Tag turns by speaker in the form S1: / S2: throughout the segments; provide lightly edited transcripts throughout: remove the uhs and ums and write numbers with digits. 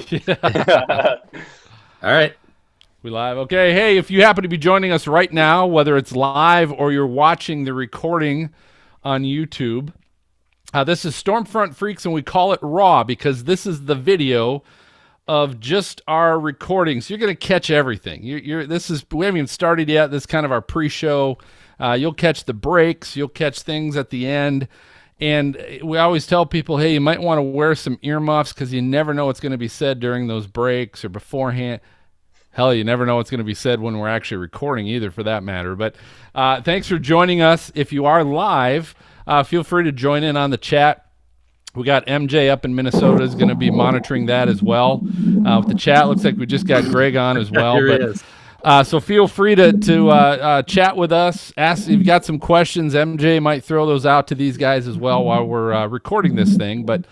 S1: Yeah.
S2: All right.
S1: We live. Okay. Hey, if you happen to be joining us right now, whether it's live or you're watching the recording on YouTube, this is Stormfront Freaks, and we call it Raw because this is the video of just our recordings. You're going to catch everything. We haven't even started yet. This is kind of our pre-show. You'll catch the breaks. You'll catch things at the end. And we always tell people, hey, you might want to wear some earmuffs because you never know what's going to be said during those breaks or beforehand. Hell, you never know what's going to be said when we're actually recording either, for that matter. But thanks for joining us. If you are live, feel free to join in on the chat. We got MJ up in Minnesota is going to be monitoring that as well. With the chat, looks like we just got Greg on as well.
S2: Here he is.
S1: So feel free to chat with us. Ask if you've got some questions. MJ might throw those out to these guys as well while we're recording this thing. But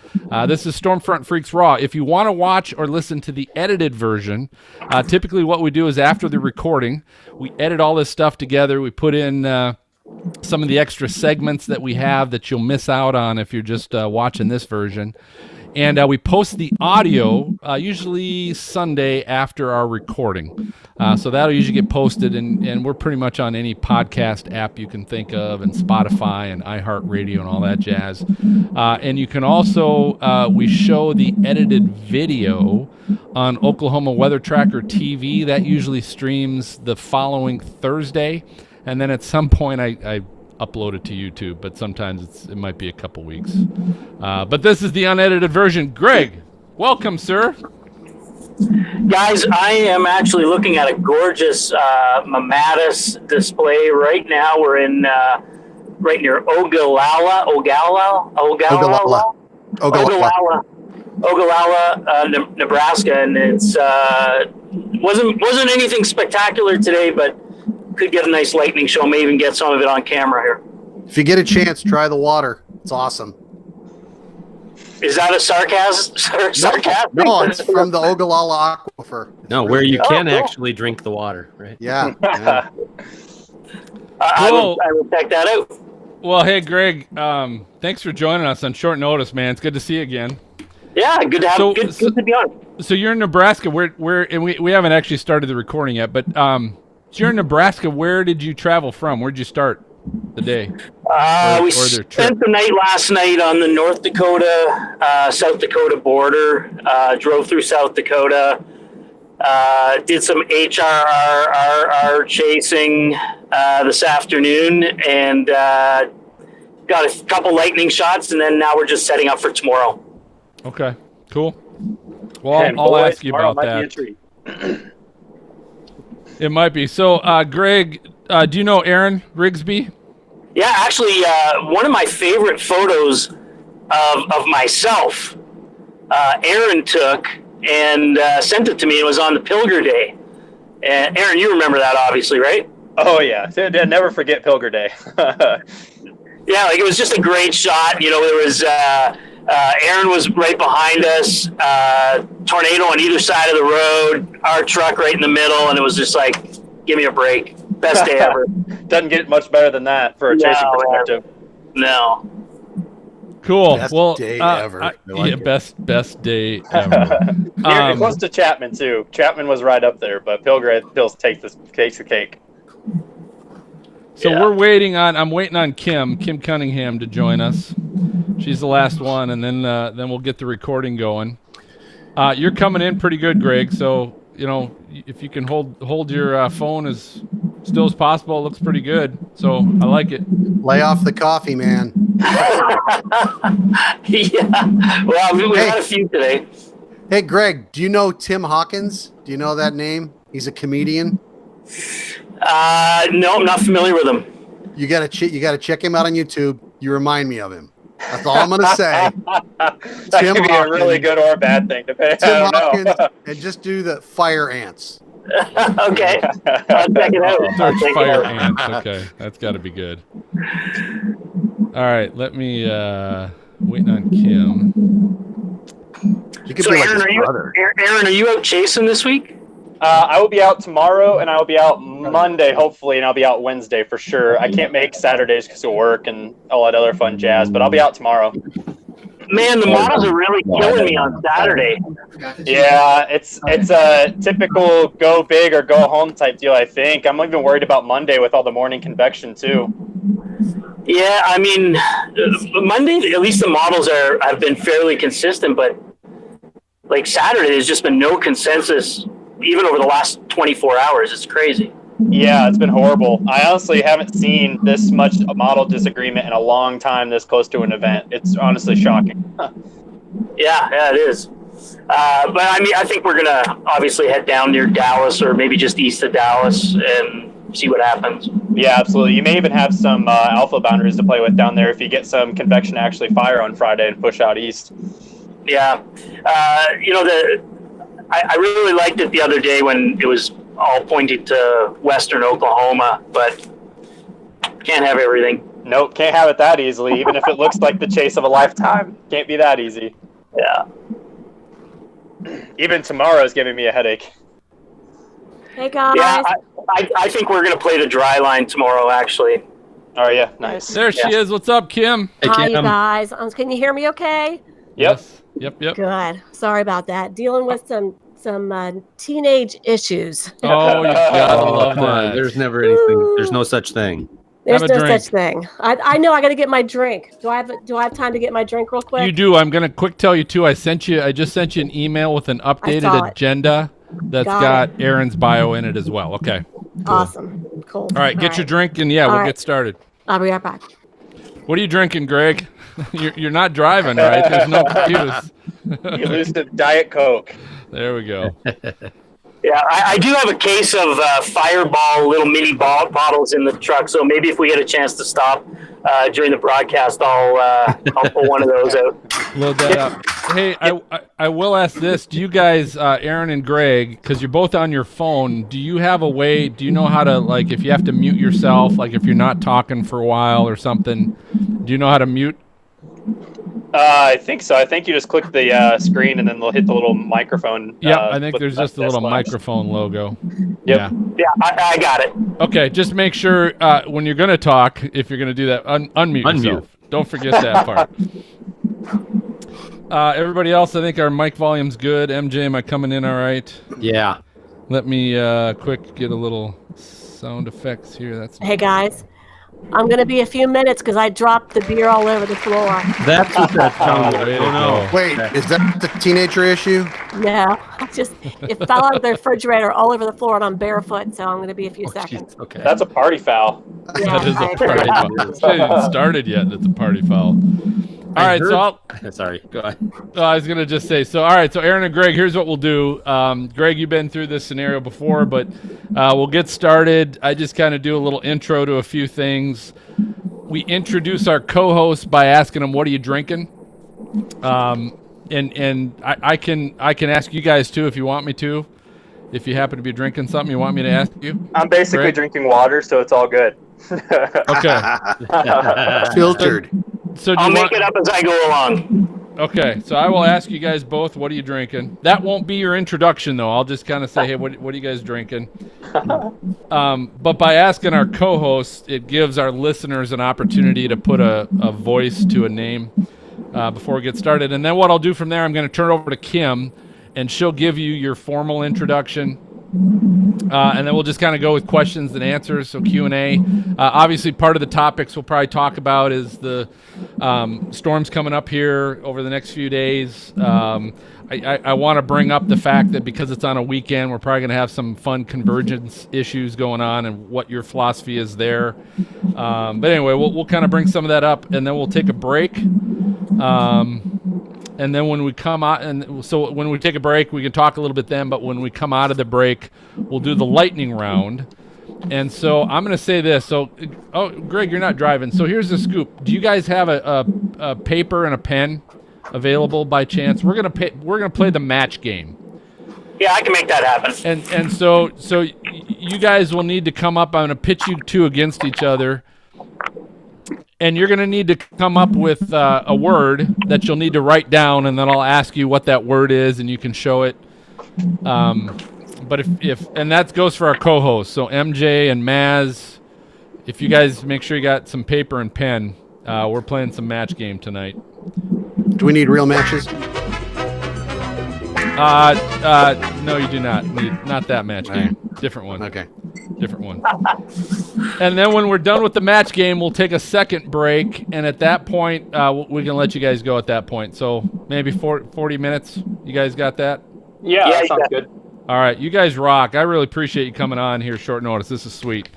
S1: this is Stormfront Freaks Raw. If you want to watch or listen to the edited version, typically what we do is after the recording, we edit all this stuff together. We put in some of the extra segments that we have that you'll miss out on if you're just watching this version. And we post the audio usually Sunday after our recording. So that'll usually get posted, and we're pretty much on any podcast app you can think of, and Spotify and iHeartRadio and all that jazz. And you can also, we show the edited video on Oklahoma Weather Tracker TV. That usually streams the following Thursday. And then at some point I upload it to YouTube, but sometimes it might be a couple weeks. But this is the unedited version. Greg, welcome, sir.
S3: Guys, I am actually looking at a gorgeous Mamatis display right now. We're in right near Ogallala, Nebraska, and it's wasn't anything spectacular today, but could get a nice lightning show. May even get some of it on camera here.
S4: If you get a chance, try the water. It's awesome.
S3: Is that a sarcasm?
S4: No, it's from the Ogallala Aquifer.
S2: No, where you can actually drink the water, right?
S4: Yeah.
S3: I will check that out.
S1: Well, hey, Greg, thanks for joining us on short notice, man. It's good to see you again.
S3: Yeah, good to have good to be on.
S1: So you're in Nebraska. And we haven't actually started the recording yet, but so you're in Nebraska. Where did you travel from? Where'd you start the day?
S3: We spent the night last night on the North Dakota, South Dakota border. Drove through South Dakota. Did some HRR chasing this afternoon, and got a couple lightning shots, and then now we're just setting up for tomorrow.
S1: Okay, cool. Well, I'll ask you about that.
S5: Might be a treat.
S1: It might be. So, Greg, do you know Erin Rigsby?
S3: Yeah, actually, one of my favorite photos of myself, Erin took and sent it to me. It was on the Pilger Day. And Erin, you remember that, obviously, right?
S5: Oh, yeah. Never forget Pilger Day.
S3: Yeah, like it was just a great shot. You know, there was Erin was right behind us, tornado on either side of the road, our truck right in the middle, and it was just like, give me a break. Best day ever.
S5: Doesn't get much better than that for a chasing perspective.
S3: No.
S1: Cool.
S4: Best day ever.
S1: Best day ever.
S5: You're close to Chapman too. Chapman was right up there, but Pilger takes the cake.
S1: So I'm waiting on Kim Cunningham to join us. She's the last one, and then we'll get the recording going. You're coming in pretty good, Greg. So if you can hold your phone as still as possible, it looks pretty good. So I like it.
S4: Lay off the coffee, man.
S3: Yeah. Well, we had a few today.
S4: Hey, Greg, do you know Tim Hawkins? Do you know that name? He's a comedian.
S3: No, I'm not familiar with him.
S4: You gotta check him out on YouTube. You remind me of him. That's all I'm gonna say.
S5: That could be a really good or a bad thing, depending.
S4: Tim Hawkins, and just do the fire ants.
S3: Okay, I'll check it out.
S1: Search fire ants. Okay, that's got to be good. All right, let me waiting on Kim.
S3: So, Erin, are you out chasing this week?
S5: I will be out tomorrow, and I will be out Monday, hopefully, and I'll be out Wednesday for sure. I can't make Saturdays because of work and all that other fun jazz, but I'll be out tomorrow.
S3: Man, the models are really killing me on Saturday.
S5: Yeah, it's a typical go big or go home type deal, I think. I'm even worried about Monday with all the morning convection, too.
S3: Yeah, I mean, Monday, at least the models have been fairly consistent, but like Saturday, there's just been no consensus even over the last 24 hours. It's crazy.
S5: Yeah, it's been horrible. I honestly haven't seen this much model disagreement in a long time this close to an event. It's honestly shocking.
S3: Yeah, it is. But I mean, I think we're going to obviously head down near Dallas or maybe just east of Dallas and see what happens.
S5: Yeah, absolutely. You may even have some alpha boundaries to play with down there if you get some convection to actually fire on Friday and push out east.
S3: Yeah. I really liked it the other day when it was all pointing to western Oklahoma, but can't have everything.
S5: Nope, can't have it that easily, even if it looks like the chase of a lifetime. Can't be that easy.
S3: Yeah.
S5: Even tomorrow's giving me a headache.
S6: Hey, guys.
S3: Yeah, I think we're going to play the dry line tomorrow, actually.
S5: Oh, yeah, nice.
S1: There she is. What's up, Kim?
S2: Hey,
S6: Hi, you
S2: Kim.
S6: guys. Can you hear me okay?
S5: Yep.
S1: Yep.
S6: Good. Sorry about that. Dealing with some teenage issues.
S1: Oh, you gotta love
S2: Come on,
S1: that.
S2: there's never anything. There's no such thing.
S6: There's
S1: Have a
S6: no
S1: drink.
S6: such thing. I know. I got to get my drink. Do I have time to get my drink real quick?
S1: You do. I'm gonna quick tell you too. I just sent you an email with an
S6: saw
S1: updated
S6: it.
S1: agenda that's
S6: Got
S1: got Erin's bio in it as well. Okay.
S6: Awesome. Cool.
S1: All right. Get your drink and we'll
S6: right.
S1: get started.
S6: I'll be right back.
S1: What are you drinking, Greg? You're not driving, right? There's no excuse.
S5: Elusive Diet Coke.
S1: There we go.
S3: Yeah, I do have a case of Fireball little mini bottles in the truck, so maybe if we get a chance to stop during the broadcast, I'll pull one of those out.
S1: Load that up. Hey, I will ask this. Do you guys, Erin and Greg, because you're both on your phone, do you have a way, do you know how to, like, if you have to mute yourself, like if you're not talking for a while or something, do you know how to mute?
S5: I think so. I think you just click the screen and then they'll hit the little microphone.
S1: Yeah, I think there's just a little
S5: slash.
S1: microphone logo.
S5: Yep.
S3: Yeah, I got it.
S1: Okay, just make sure when you're going to talk, if you're going to do that, unmute yourself. Don't forget that part. Everybody else, I think our mic volume's good. MJ, am I coming in all right?
S2: Yeah.
S1: Let me quick get a little sound effects here. That's
S6: Hey, guys. I'm going to be a few minutes because I dropped the beer all over the floor.
S2: That's what that sounds like.
S1: way to
S2: Oh, no.
S1: go.
S4: Wait, is that the teenager issue?
S6: No, it fell out of the refrigerator all over the floor and I'm barefoot, so I'm going to be a few seconds.
S2: Jeez, okay.
S5: That's a party foul.
S6: Yeah,
S1: That is
S6: I
S1: a
S6: agree.
S1: party foul. It hasn't even started yet. It's a party foul. All right, so
S2: Sorry, go ahead.
S1: I was going to just say, so Erin and Greg, here's what we'll do. Greg, you've been through this scenario before, but we'll get started. I just kind of do a little intro to a few things. We introduce our co-host by asking them, what are you drinking? And I can ask you guys too if you want me to. If you happen to be drinking something you want me to ask you.
S5: I'm basically
S1: Greg?
S5: drinking water, so it's all good.
S1: Okay.
S4: Filtered.
S1: So do
S3: I'll
S1: you
S3: make
S1: want,
S3: it up as I go along.
S1: Okay, so I will ask you guys both, what are you drinking? That won't be your introduction, though. I'll just kind of say, hey, what are you guys drinking? But by asking our co-host, it gives our listeners an opportunity to put a voice to a name before we get started. And then what I'll do from there, I'm going to turn it over to Kim, and she'll give you your formal introduction. And then we'll just kind of go with questions and answers, so Q&A. Obviously, part of the topics we'll probably talk about is the storms coming up here over the next few days. I want to bring up the fact that because it's on a weekend, we're probably going to have some fun convergence issues going on and what your philosophy is there. But anyway, we'll kind of bring some of that up, and then we'll take a break. And then when we come out, and so when we take a break, we can talk a little bit then, but when we come out of the break, we'll do the lightning round. And so I'm going to say this. So, Greg, you're not driving. So here's the scoop. Do you guys have a paper and a pen available by chance? We're going to play the match game.
S3: Yeah, I can make that happen.
S1: And so you guys will need to come up. I'm going to pitch you two against each other. And you're going to need to come up with a word that you'll need to write down, and then I'll ask you what that word is, and you can show it. But if and that goes for our co-hosts. So MJ and Maz, if you guys make sure you got some paper and pen, we're playing some match game tonight.
S4: Do we need real matches?
S1: No, you do not. Not that match game. Different one.
S4: Okay.
S1: Different one. And then when we're done with the match game, we'll take a second break, and at that point, we can let you guys go at that point. So maybe 40 minutes. You guys got that?
S5: Yeah, that sounds good.
S1: All right, you guys rock. I really appreciate you coming on here short notice. This is sweet.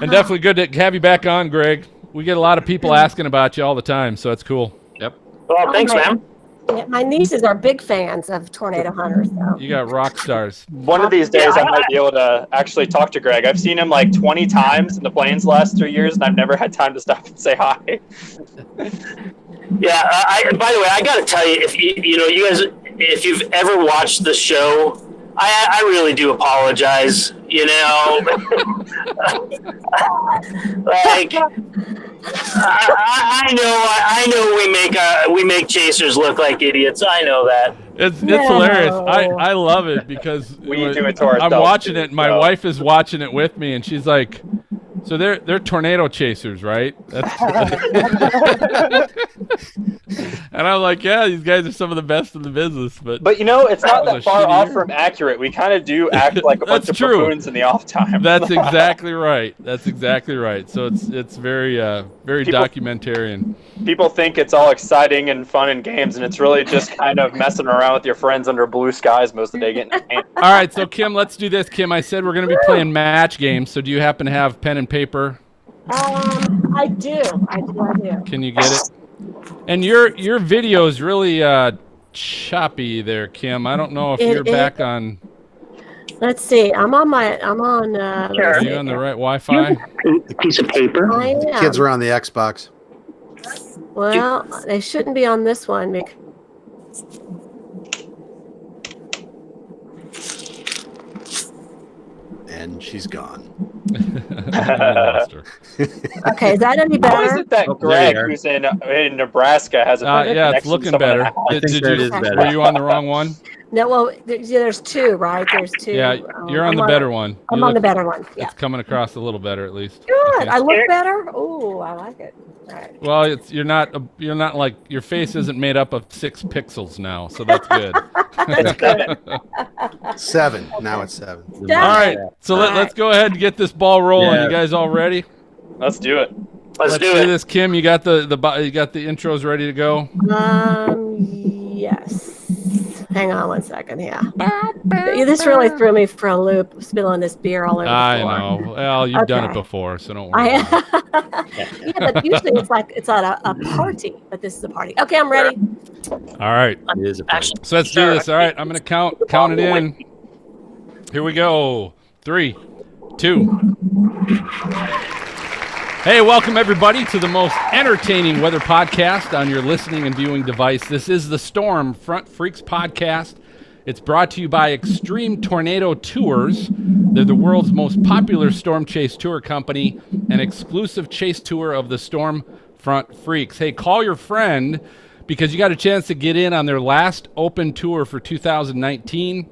S1: And definitely good to have you back on, Greg. We get a lot of people asking about you all the time, so it's cool.
S2: Yep.
S3: Well, thanks, man.
S6: Yeah, my nieces are big fans of Tornado Hunters, so.
S1: You got rock stars.
S5: One of these days, I might be able to actually talk to Greg. I've seen him like 20 times in the plains the last 2 years, and I've never had time to stop and say hi.
S3: Yeah. By the way, I got to tell you, if you guys, if you've ever watched the show, I really do apologize. You know, like I know we make chasers look like idiots. I know that.
S1: It's hilarious. I love it because
S5: We do it to ourselves.
S1: I'm watching it. My
S5: so.
S1: wife is watching it with me, and she's like, "So they're tornado chasers, right?" And I'm like, "Yeah, these guys are some of the best in the business." But
S5: you know, it's not that
S1: was a
S5: far
S1: shitty
S5: off
S1: year.
S5: from accurate. We kind of do act like a bunch of
S1: true.
S5: buffoons in the off time.
S1: that's exactly right. That's exactly right. So it's very documentarian.
S5: People think it's all exciting and fun and games, and it's really just kind of messing around with your friends under blue skies most of the day getting paint.
S1: All right, so Kim, let's do this. Kim, I said we're going to be playing match games. So do you happen to have pen and paper?
S6: I do.
S1: Can you get it? And your video is really choppy there, Kim. I don't know if you're back on.
S6: Let's see. I'm on.
S1: Are you on the right Wi-Fi?
S3: A piece of paper.
S6: I am.
S4: Kids are on the Xbox.
S6: Well, they shouldn't be on this one because.
S4: And she's gone.
S1: I lost her.
S6: Okay, is that any
S5: How is
S6: better?
S5: it that
S2: Oh, there
S5: Greg,
S2: you are.
S5: who's in Nebraska, has a better
S1: Yeah, it's
S5: connection to
S1: looking
S5: someone
S1: better.
S5: in Iowa?
S1: Did
S2: that
S1: you?
S2: is better.
S1: Were you on the wrong one?
S6: No, well, there's two, right? There's two.
S1: Yeah, you're on the better one.
S6: I'm
S1: You
S6: on the
S1: look-
S6: better one. Yeah.
S1: It's coming across a little better, at least.
S6: Good.
S1: Okay.
S6: I look better. Ooh, I like it. All right.
S1: Well, you're not like your face isn't made up of 6 pixels now, so that's good.
S6: That's good.
S4: 7. Now it's 7.
S1: All right, so let's go ahead and get this ball rolling.
S2: Yeah.
S1: You guys all ready?
S5: Let's do it.
S3: Let's do
S1: do
S3: it.
S1: this, Kim. You got the intros ready to go?
S6: Yes. Hang on one second. Yeah. This really threw me for a loop, spilling this beer all over the
S1: I
S6: floor.
S1: know. Well, you've done it
S6: Okay.
S1: before, so don't worry.
S6: Yeah, but usually it's at a party, but this is a party. Okay, I'm ready.
S1: All right.
S2: It is a problem.
S1: So let's do this. All right, I'm gonna count it in. Here we go. 3, 2. Hey, welcome everybody to the most entertaining weather podcast on your listening and viewing device. This is the Storm Front Freaks podcast. It's brought to you by Extreme Tornado Tours. They're the world's most popular storm chase tour company, an exclusive chase tour of the Storm Front Freaks. Hey, call your friend because you got a chance to get in on their last open tour for 2019.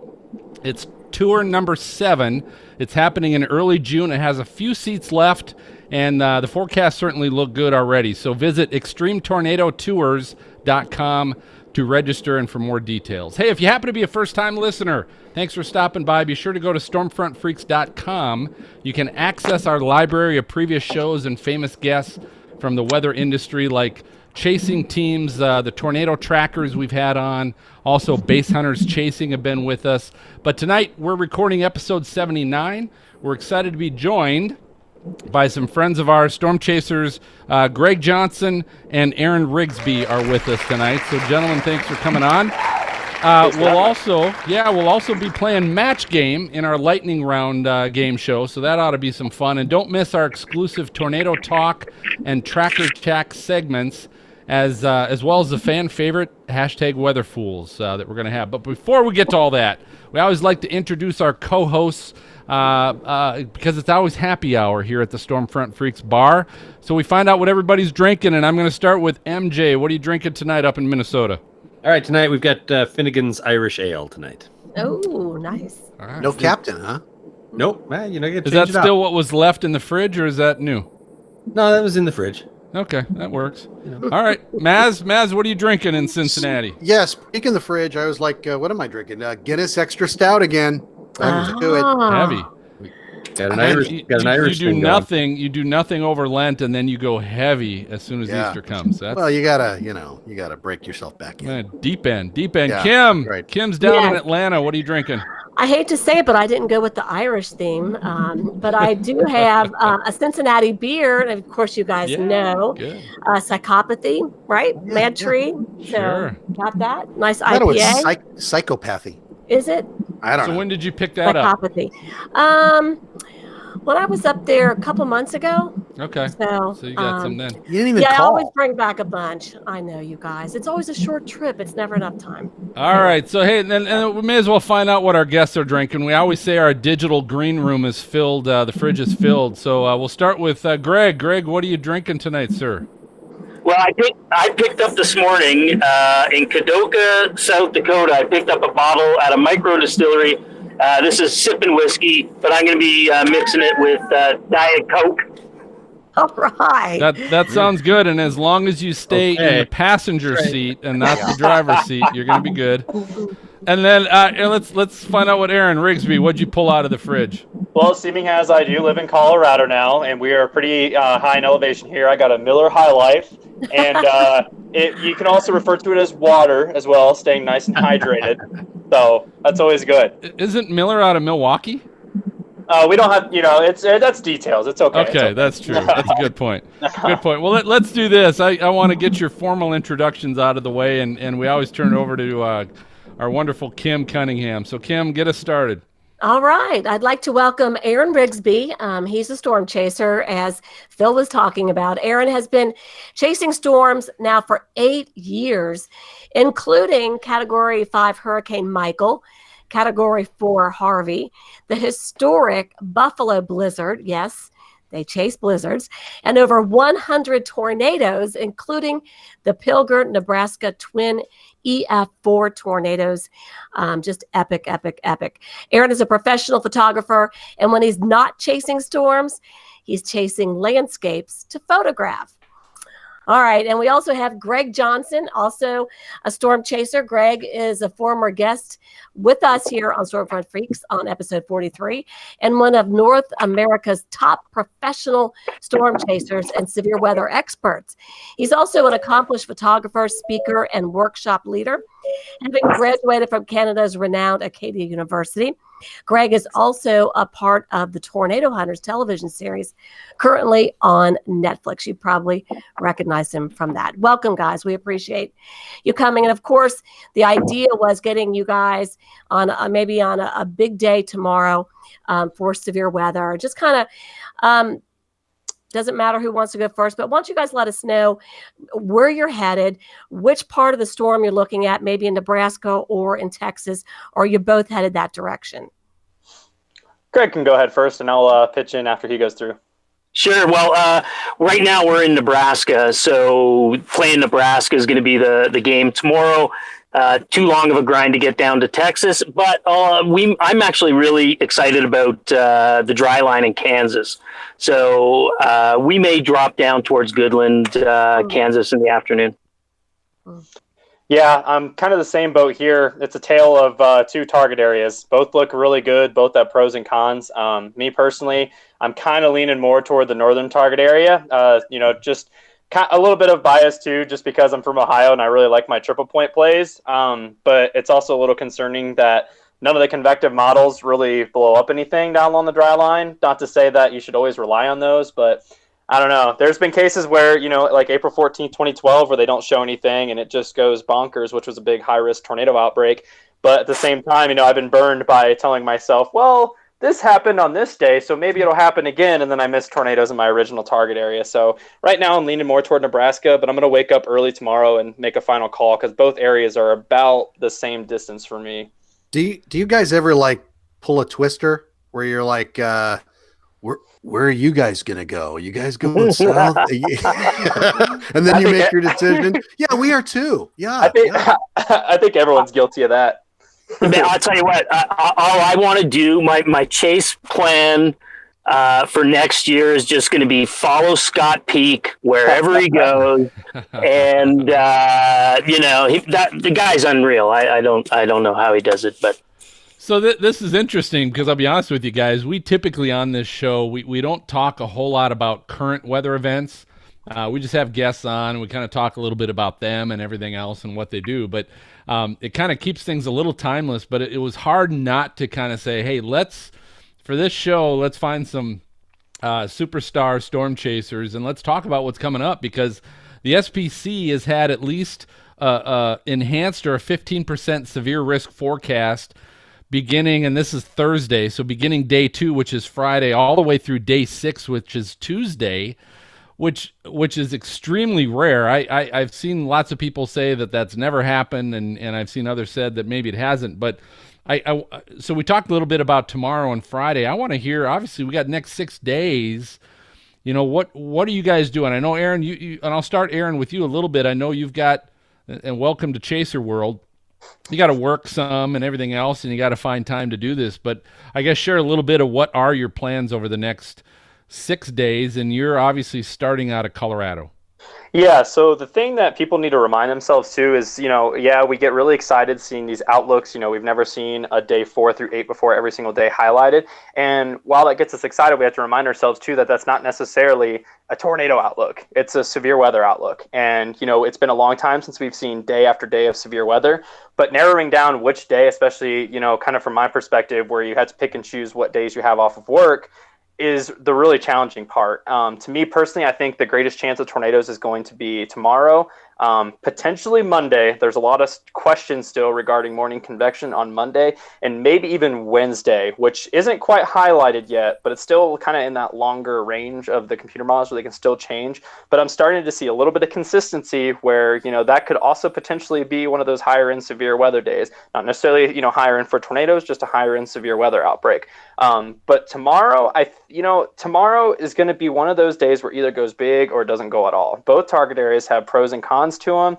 S1: It's tour number 7. It's happening in early June. It has a few seats left, and the forecasts certainly look good already. So visit extremetornadotours.com to register and for more details. Hey, if you happen to be a first-time listener, thanks for stopping by. Be sure to go to stormfrontfreaks.com. You can access our library of previous shows and famous guests from the weather industry, like chasing teams, the tornado trackers we've had on. Also, base hunters chasing have been with us. But tonight, we're recording episode 79. We're excited to be joined by some friends of ours, storm chasers. Greg Johnson and Erin Rigsby are with us tonight. So, gentlemen, thanks for coming on. We'll also be playing Match Game in our lightning round game show, so that ought to be some fun. And don't miss our exclusive Tornado Talk and Tracker Chat segments, as well as the fan favorite hashtag Weather Fools that we're going to have. But before we get to all that, we always like to introduce our co-hosts because it's always happy hour here at the Stormfront Freaks bar. So we find out what everybody's drinking, and I'm going to start with MJ. What are you drinking tonight up in Minnesota?
S2: All right, tonight we've got Finnegan's Irish Ale tonight.
S6: Oh, nice.
S1: All right.
S4: No captain, huh?
S2: Nope, you get to
S1: Is that
S2: change it
S1: still
S2: up.
S1: what was left in the fridge, or is that new?
S2: No, that was in the fridge.
S1: Okay, that works. All right, Maz, what are you drinking in Cincinnati?
S4: Yes, speaking the fridge, I was like, what am I drinking? Guinness Extra Stout again. Let's do it.
S1: Heavy.
S2: Got an Irish.
S1: You do
S2: thing
S1: nothing. You do nothing over Lent, and then you go heavy as soon as Easter comes.
S4: Well, you gotta break yourself back in.
S1: Deep end.
S4: Yeah,
S1: Kim,
S4: right.
S1: Kim's down in Atlanta. What are you drinking?
S6: I hate to say it, but I didn't go with the Irish theme. But I do have a Cincinnati beer, and of course, you guys know Psychopathy, right? Mad Tree.
S1: Sure.
S6: So got that nice
S4: I thought it
S6: IPA.
S4: was psychopathy.
S6: Is it?
S4: I don't know.
S1: So when did you pick that up?
S6: Psychopathy. When I was up there a couple months ago.
S1: Okay.
S6: So
S1: you got some then.
S4: You didn't even
S6: I
S4: call.
S6: always bring back a bunch. I know, you guys. It's always a short trip. It's never enough time.
S1: All right. So, hey, and we may as well find out what our guests are drinking. We always say our digital green room is filled. The fridge is filled. So we'll start with Greg. Greg, what are you drinking tonight, sir?
S3: Well, I picked up this morning in Kadoka, South Dakota. I picked up a bottle at a micro distillery. This is sipping whiskey, but I'm going to be mixing it with Diet Coke.
S6: All right.
S1: That sounds good. And as long as you stay in the passenger seat and not the driver's seat, you're going to be good. And then let's find out what Erin Rigsby, what'd you pull out of the fridge?
S5: Well, seeming as I do live in Colorado now, and we are pretty high in elevation here, I got a Miller High Life, and you can also refer to it as water as well, staying nice and hydrated. So that's always good.
S1: Isn't Miller out of Milwaukee?
S5: We don't have, that's details. It's okay.
S1: Okay, that's true. That's a good point. Good point. Well, let's do this. I want to get your formal introductions out of the way, and we always turn it over to our wonderful Kim Cunningham. So, Kim, get us started.
S6: All right. I'd like to welcome Erin Rigsby. He's a storm chaser, as Phil was talking about. Erin has been chasing storms now for 8 years, including Category 5 Hurricane Michael, Category 4 Harvey, the historic Buffalo blizzard. Yes, they chase blizzards, and over 100 tornadoes, including the Pilger, Nebraska twin EF4 tornadoes. Just epic, epic, epic. Erin is a professional photographer, and when he's not chasing storms, he's chasing landscapes to photograph. All right, and we also have Greg Johnson, also a storm chaser. Greg is a former guest with us here on Stormfront Freaks on episode 43, and one of North America's top professional storm chasers and severe weather experts. He's also an accomplished photographer, speaker, and workshop leader, having graduated from Canada's renowned Acadia University. Greg is also a part of the Tornado Hunters television series, currently on Netflix. You probably recognize him from that. Welcome, guys. We appreciate you coming. And of course, the idea was getting you guys on maybe on a big day tomorrow for severe weather. Just kind of doesn't matter who wants to go first, but why don't you guys let us know where you're headed, which part of the storm you're looking at, maybe in Nebraska or in Texas, or you're both headed that direction.
S5: Greg can go ahead first, and I'll pitch in after he goes through.
S3: Sure. Well, right now we're in Nebraska, so playing Nebraska is going to be the game tomorrow. Too long of a grind to get down to Texas, but I'm actually really excited about the dry line in Kansas. So we may drop down towards Goodland, Kansas in the afternoon.
S5: Yeah, I'm kind of the same boat here. It's a tale of two target areas. Both look really good. Both have pros and cons. Me personally, I'm kind of leaning more toward the northern target area. Just a little bit of bias too, just because I'm from Ohio and I really like my triple point plays. But it's also a little concerning that none of the convective models really blow up anything down along the dry line. Not to say that you should always rely on those, but I don't know. There's been cases where, like April 14th, 2012, where they don't show anything and it just goes bonkers, which was a big high-risk tornado outbreak. But at the same time, I've been burned by telling myself, well, this happened on this day, so maybe it'll happen again, and then I missed tornadoes in my original target area. So right now I'm leaning more toward Nebraska, but I'm going to wake up early tomorrow and make a final call because both areas are about the same distance for me.
S4: Do you guys ever pull a twister where you're like, where are you guys gonna go? Are you guys going south? And then you make your decision. Yeah, we are too. Yeah,
S5: I think everyone's guilty of that.
S3: Man, I'll tell you what. All I want to do, my chase plan for next year is just going to be follow Scott Peak wherever he goes, and the guy's unreal. I don't know how he does it, but.
S1: So this is interesting because I'll be honest with you guys. We typically on this show we don't talk a whole lot about current weather events. We just have guests on, and we kind of talk a little bit about them and everything else and what they do. But it kind of keeps things a little timeless. But it was hard not to kind of say, hey, for this show, let's find some superstar storm chasers and let's talk about what's coming up, because the SPC has had at least enhanced or a 15% severe risk forecast beginning, and this is Thursday, so beginning day 2, which is Friday, all the way through day 6, which is Tuesday, which is extremely rare. I've seen lots of people say that that's never happened, and I've seen others said that maybe it hasn't. But so we talked a little bit about tomorrow and Friday. I want to hear. Obviously, we got next 6 days. What are you guys doing? I know, Erin, you and I'll start, Erin, with you a little bit. I know you've got, and welcome to Chaser World. You got to work some and everything else, and you got to find time to do this. But I guess share a little bit of what are your plans over the next 6 days, and you're obviously starting out of Colorado.
S5: Yeah, so the thing that people need to remind themselves too is, we get really excited seeing these outlooks. We've never seen a day 4 through 8 before every single day highlighted. And while that gets us excited, we have to remind ourselves too that that's not necessarily a tornado outlook. It's a severe weather outlook. And, it's been a long time since we've seen day after day of severe weather. But narrowing down which day, especially, kind of from my perspective, where you had to pick and choose what days you have off of work, is the really challenging part. To me personally, I think the greatest chance of tornadoes is going to be tomorrow, potentially Monday. There's a lot of questions still regarding morning convection on Monday, and maybe even Wednesday, which isn't quite highlighted yet, but it's still kind of in that longer range of the computer models where they can still change. But I'm starting to see a little bit of consistency where, that could also potentially be one of those higher end severe weather days. Not necessarily, higher end for tornadoes, just a higher end severe weather outbreak. But tomorrow, tomorrow is going to be one of those days where either goes big or it doesn't go at all. Both target areas have pros and cons to them.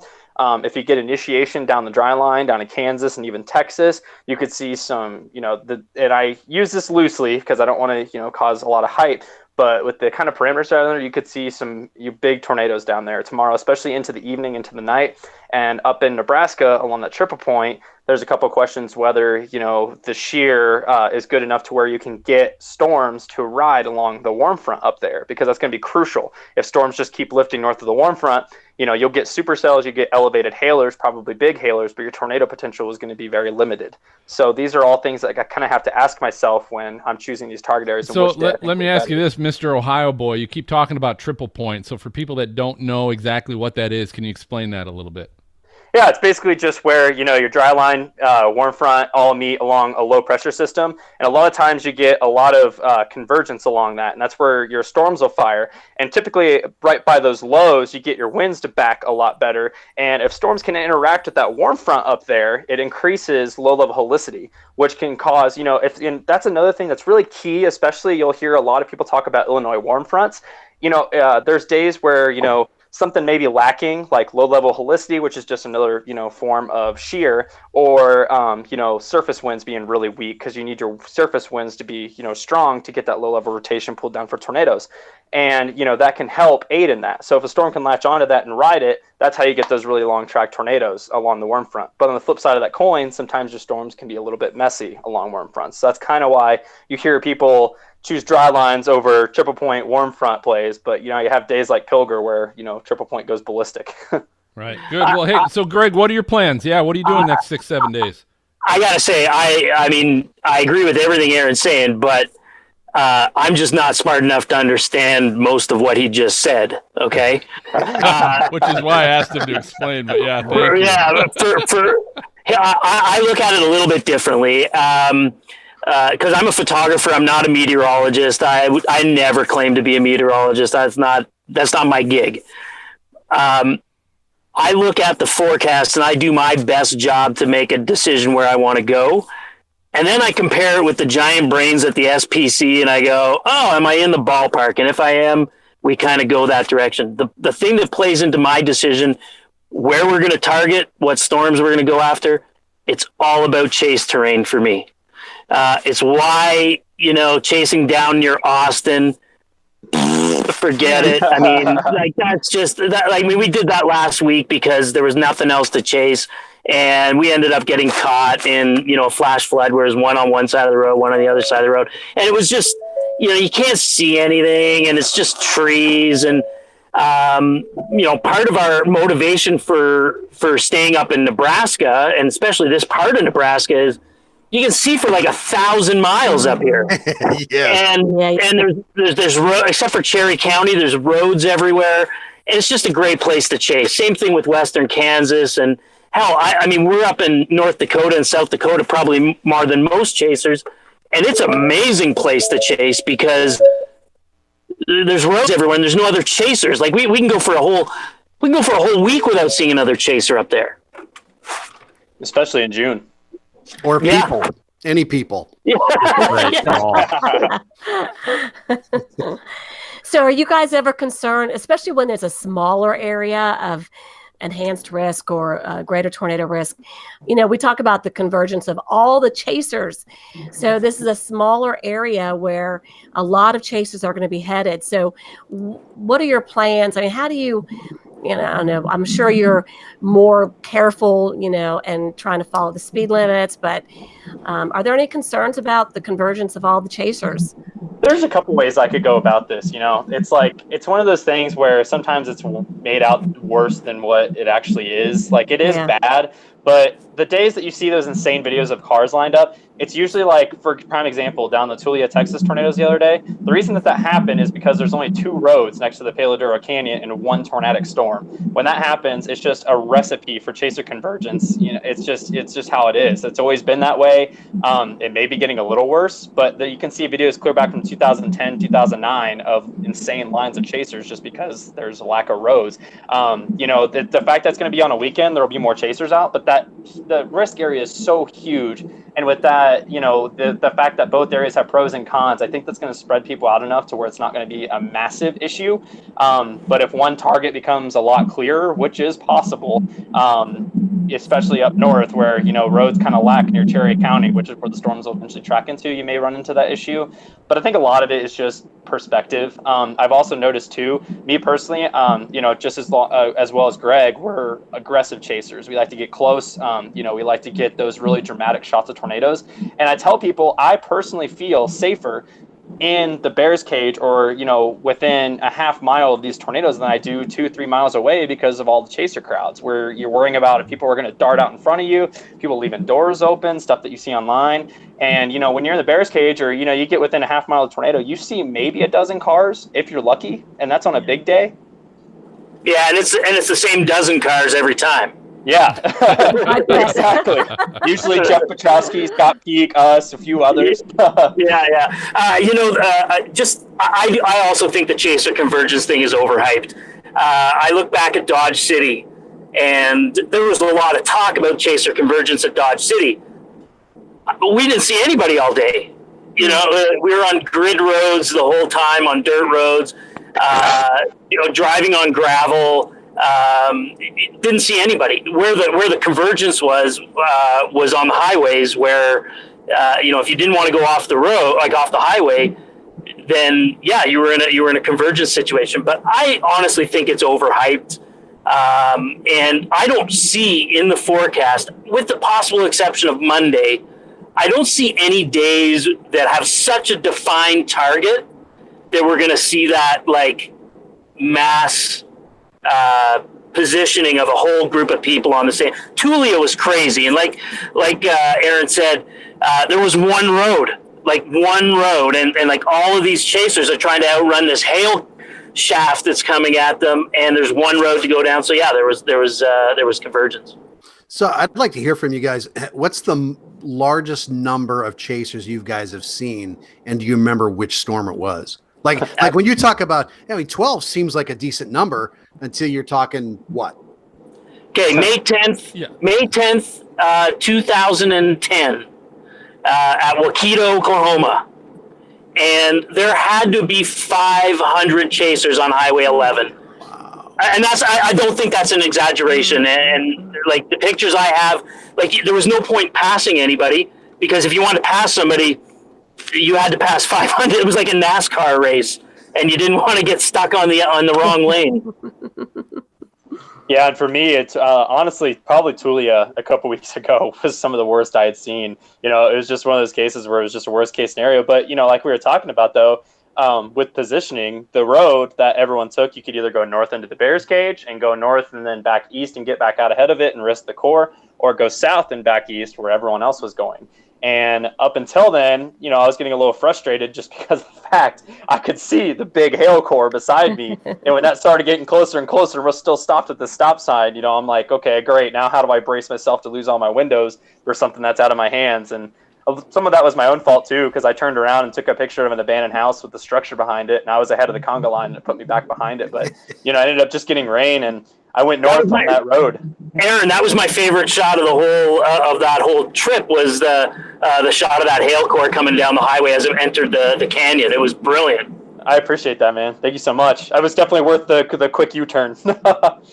S5: If you get initiation down the dry line, down in Kansas and even Texas, you could see some, and I use this loosely because I don't want to, cause a lot of hype, but with the kind of parameters down there, you could see some big tornadoes down there tomorrow, especially into the evening, into the night. And up in Nebraska along that triple point, there's a couple of questions whether, the shear is good enough to where you can get storms to ride along the warm front up there, because that's going to be crucial. If storms just keep lifting north of the warm front, you'll get supercells, you get elevated hailers, probably big hailers, but your tornado potential is going to be very limited. So these are all things that I kind of have to ask myself when I'm choosing these target areas.
S1: So let me ask you this, Mr. Ohio boy, you keep talking about triple point. So for people that don't know exactly what that is, can you explain that a little bit?
S5: Yeah, it's basically just where, your dry line, warm front all meet along a low pressure system. And a lot of times you get a lot of convergence along that. And that's where your storms will fire. And typically right by those lows, you get your winds to back a lot better. And if storms can interact with that warm front up there, it increases low level helicity, which can cause, and that's another thing that's really key, especially you'll hear a lot of people talk about Illinois warm fronts. There's days where, something may be lacking, like low-level helicity, which is just another, form of shear, or, surface winds being really weak, because you need your surface winds to be, strong to get that low-level rotation pulled down for tornadoes. And, that can help aid in that. So if a storm can latch onto that and ride it, that's how you get those really long-track tornadoes along the warm front. But on the flip side of that coin, sometimes your storms can be a little bit messy along warm fronts. So that's kind of why you hear people choose dry lines over triple point warm front plays, but you have days like Pilger where triple point goes ballistic.
S1: Right. Good. Well, hey, so Greg, what are your plans? Yeah, what are you doing next 6-7 days?
S3: I gotta say, I mean, I agree with everything Aaron's saying, but I'm just not smart enough to understand most of what he just said. Okay,
S1: which is why I asked him to explain. But yeah,
S3: I look at it a little bit differently. Because I'm a photographer, I'm not a meteorologist. I never claim to be a meteorologist. That's not my gig. I look at the forecast and I do my best job to make a decision where I want to go. And then I compare it with the giant brains at the SPC and I go, oh, am I in the ballpark? And if I am, we kind of go that direction. The thing that plays into my decision, where we're going to target, what storms we're going to go after, it's all about chase terrain for me. It's why, chasing down near Austin. Forget it. I mean, that's just that. Like, we did that last week because there was nothing else to chase, and we ended up getting caught in a flash flood where there's one on one side of the road, one on the other side of the road, and it was just you can't see anything, and it's just trees. And part of our motivation for staying up in Nebraska, and especially this part of Nebraska, is you can see for like 1,000 miles up here.
S4: Yeah.
S3: And there's except for Cherry County, there's roads everywhere. And it's just a great place to chase. Same thing with Western Kansas. And hell, I mean, we're up in North Dakota and South Dakota, probably more than most chasers. And it's an amazing place to chase because there's roads everywhere and there's no other chasers. Like we can go for a whole week without seeing another chaser up there.
S5: Especially in June.
S4: Or people, any people.
S3: Yeah.
S6: So are you guys ever concerned, especially when there's a smaller area of enhanced risk or greater tornado risk? We talk about the convergence of all the chasers. So this is a smaller area where a lot of chasers are going to be headed. So what are your plans? I mean, how do you... I don't know. I'm sure you're more careful, and trying to follow the speed limits. But are there any concerns about the convergence of all the chasers?
S5: There's a couple ways I could go about this. It's one of those things where sometimes it's made out worse than what it actually is. Like, it is bad, but the days that you see those insane videos of cars lined up, it's usually like, for prime example, down the Tulia, Texas tornadoes the other day. The reason that happened is because there's only 2 roads next to the Palo Duro Canyon in one tornadic storm. When that happens, it's just a recipe for chaser convergence. It's just how it is. It's always been that way. It may be getting a little worse, but you can see videos clear back from 2010, 2009 of insane lines of chasers just because there's a lack of roads. The fact that it's going to be on a weekend, there'll be more chasers out, but the risk area is so huge. And with that, the fact that both areas have pros and cons, I think that's going to spread people out enough to where it's not going to be a massive issue. But if one target becomes a lot clearer, which is possible, especially up north where, roads kind of lack near Cherry County, which is where the storms will eventually track into, you may run into that issue. But I think a lot of it is just perspective. I've also noticed too, me personally, just as well as Greg, we're aggressive chasers. We like to get close. We like to get those really dramatic shots of tornadoes. And I tell people, I personally feel safer in the bear's cage or, within a half mile of these tornadoes than I do 2-3 miles away because of all the chaser crowds where you're worrying about if people are going to dart out in front of you, people leaving doors open, stuff that you see online. And, when you're in the bear's cage or, you get within a half mile of a tornado, you see maybe a dozen cars if you're lucky. And that's on a big day. Yeah.
S3: And it's the same dozen cars every time.
S5: Yeah, exactly. Usually Jeff Petrowski, Scott Peak, us, a few others.
S3: I also think the chaser convergence thing is overhyped. I look back at Dodge City, and there was a lot of talk about chaser convergence at Dodge City. We didn't see anybody all day. We were on grid roads the whole time, on dirt roads, driving on gravel. Didn't see anybody. Where the convergence was on the highways where, if you didn't want to go off the road, like off the highway, then you were in a convergence situation. But I honestly think it's overhyped. And I don't see in the forecast, with the possible exception of Monday, I don't see any days that have such a defined target that we're going to see that like mass positioning of a whole group of people on the same. Tulia was crazy, and like Erin said, there was one road, and like all of these chasers are trying to outrun this hail shaft that's coming at them, and there's one road to go down. So yeah, there was convergence.
S4: So I'd like to hear from you guys. What's the largest number of chasers you guys have seen, and do you remember which storm it was? Like when you talk about, 12 seems like a decent number until you're talking what?
S3: Okay, May 10th, 2010, at Waukito, Oklahoma. And there had to be 500 chasers on Highway 11. Wow. And I don't think that's an exaggeration. And like the pictures I have, like there was no point passing anybody, because if you want to pass somebody, you had to pass 500. It was like a NASCAR race, and you didn't want to get stuck on the wrong lane.
S5: Yeah, and for me, it's honestly probably Tulia a couple weeks ago was some of the worst I had seen. It was just one of those cases where it was just a worst case scenario. But like we were talking about though, with positioning, the road that everyone took, you could either go north into the Bears cage and go north and then back east and get back out ahead of it and risk the core, or go south and back east where everyone else was going. And up until then, I was getting a little frustrated just because of the fact I could see the big hail core beside me. And when that started getting closer and closer, and we're still stopped at the stop sign, I'm like, okay, great. Now how do I brace myself to lose all my windows for something that's out of my hands? And some of that was my own fault too, because I turned around and took a picture of an abandoned house with the structure behind it, and I was ahead of the conga line, and it put me back behind it. But, I ended up just getting rain, and I went north on that road.
S3: Erin, that was my favorite shot of the whole of that whole trip, was the shot of that hail core coming down the highway as it entered the canyon. It was brilliant.
S5: I appreciate that, man. Thank you so much. I was definitely worth the quick U-turn.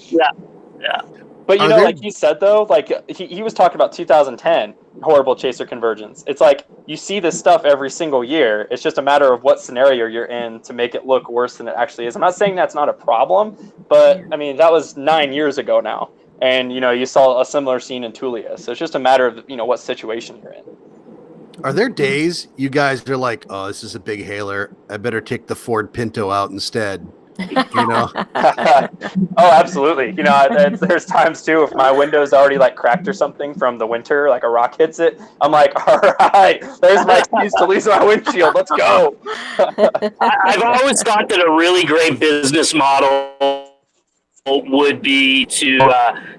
S3: Yeah.
S5: But like he said though, like he was talking about 2010 horrible chaser convergence. It's like you see this stuff every single year. It's just a matter of what scenario you're in to make it look worse than it actually is. I'm not saying that's not a problem, but I mean that was 9 years ago now, and you saw a similar scene in Tulia. So it's just a matter of what situation you're in.
S4: Are there days you guys are like, oh, this is a big hailer, I better take the Ford Pinto out instead?
S5: Oh, absolutely. There's times too if my window's already like cracked or something from the winter, like a rock hits it, I'm like, all right, there's my excuse to lose my windshield, let's go.
S3: I've always thought that a really great business model would be to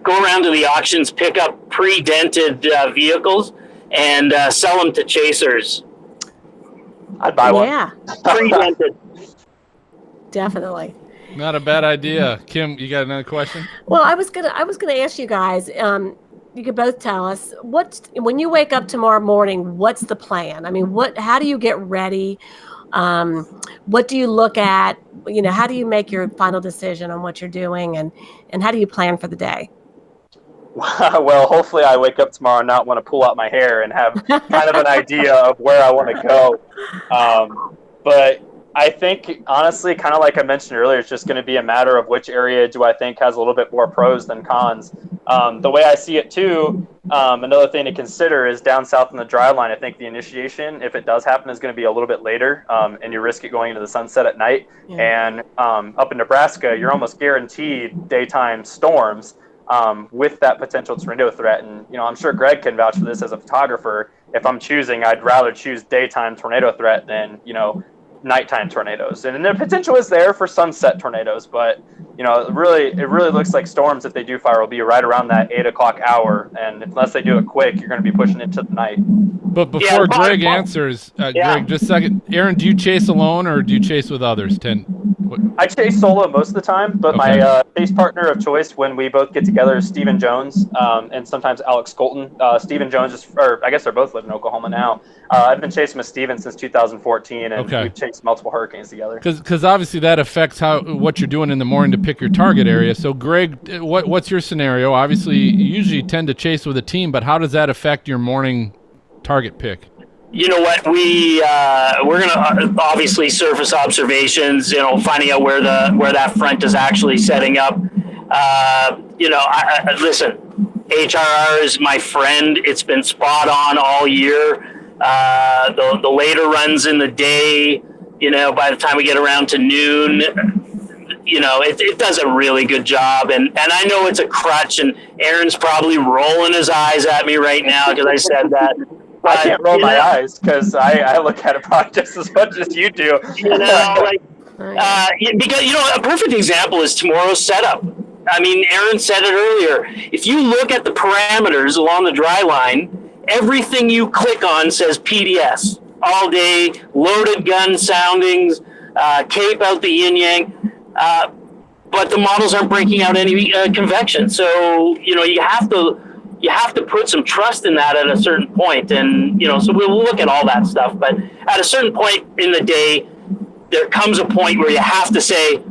S3: go around to the auctions, pick up pre-dented vehicles, and sell them to chasers.
S5: I'd buy one.
S6: Yeah,
S3: Pre-dented.
S6: definitely.
S1: Not a bad idea. Kim, you got another question?
S6: Well, I was gonna ask you guys. You could both tell us when you wake up tomorrow morning. What's the plan? I mean, how do you get ready? What do you look at? How do you make your final decision on what you're doing, and how do you plan for the day?
S5: Well, hopefully I wake up tomorrow and not want to pull out my hair and have kind of an idea of where I want to go. But I think, honestly, kind of like I mentioned earlier, it's just going to be a matter of which area do I think has a little bit more pros than cons. The way I see it, too, another thing to consider is down south in the dry line, I think the initiation, if it does happen, is going to be a little bit later, and you risk it going into the sunset at night. Yeah. And up in Nebraska, you're almost guaranteed daytime storms with that potential tornado threat. And, I'm sure Greg can vouch for this as a photographer. If I'm choosing, I'd rather choose daytime tornado threat than, nighttime tornadoes. And the potential is there for sunset tornadoes, but it really looks like storms, if they do fire, will be right around that 8 o'clock hour, and unless they do it quick, you're going to be pushing it to the night.
S1: But before Greg answers, Greg, just a second. Aaron, do you chase alone or do you chase with others?
S5: I chase solo most of the time, but my chase partner of choice when we both get together is Stephen Jones, and sometimes Alex Colton. Stephen Jones I guess they're both live in Oklahoma now. I've been chasing with Stephen since 2014, and we've chased multiple hurricanes together.
S1: Because obviously that affects what you're doing in the morning to pick your target area. So Greg, what's your scenario? Obviously, you usually tend to chase with a team, but how does that affect your morning target pick?
S3: You know what, we're gonna obviously surface observations, finding out where that front is actually setting up. Listen, HRR is my friend. It's been spot on all year. The later runs in the day, by the time we get around to noon, it does a really good job. And I know it's a crutch, and Aaron's probably rolling his eyes at me right now because I said that.
S5: I can't roll my eyes because I look at it probably just as much as you do.
S3: Because a perfect example is tomorrow's setup. I mean, Erin said it earlier. If you look at the parameters along the dry line, everything you click on says PDS all day, loaded gun soundings, cape out the yin yang, but the models aren't breaking out any convection. So you have to put some trust in that at a certain point. And, so we'll look at all that stuff. But at a certain point in the day, there comes a point where you have to say,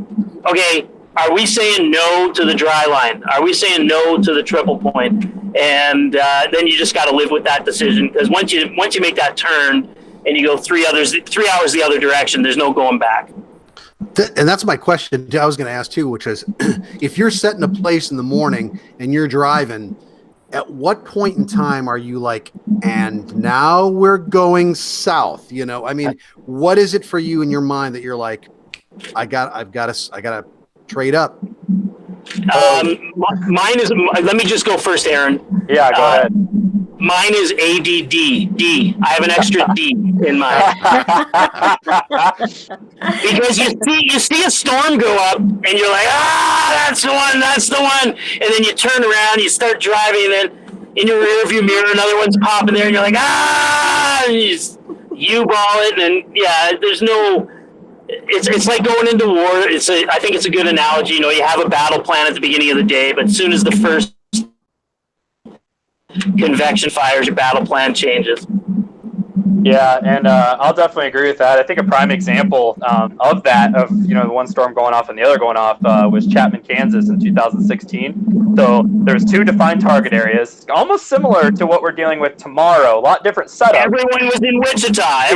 S3: okay, are we saying no to the dry line? Are we saying no to the triple point? And then you just got to live with that decision. Because once you make that turn, and you go 3 hours the other direction. There's no going back.
S4: And that's my question I was going to ask too, which is if you're setting a place in the morning and you're driving, at what point in time are you like, and now we're going south? You know, I mean, what is it for you in your mind that you're like, I've got to trade up?
S3: Mine is, let me just go first, Aaron.
S5: Yeah, go ahead.
S3: Mine is ADD. D. I have an extra D in mine. Because you see a storm go up and you're like, that's the one. And then you turn around, you start driving, and then in your rearview mirror, another one's popping there, and you're like, and you ball it, and yeah, there's no. It's like going into war. I think it's a good analogy. You know, you have a battle plan at the beginning of the day, but as soon as the first convection fires, your battle plan changes.
S5: Yeah, and I'll definitely agree with that. I think a prime example of that, of the one storm going off and the other going off, was Chapman, Kansas in 2016. So there's 2 defined target areas, almost similar to what we're dealing with tomorrow. A lot different setup.
S3: Everyone was in Wichita.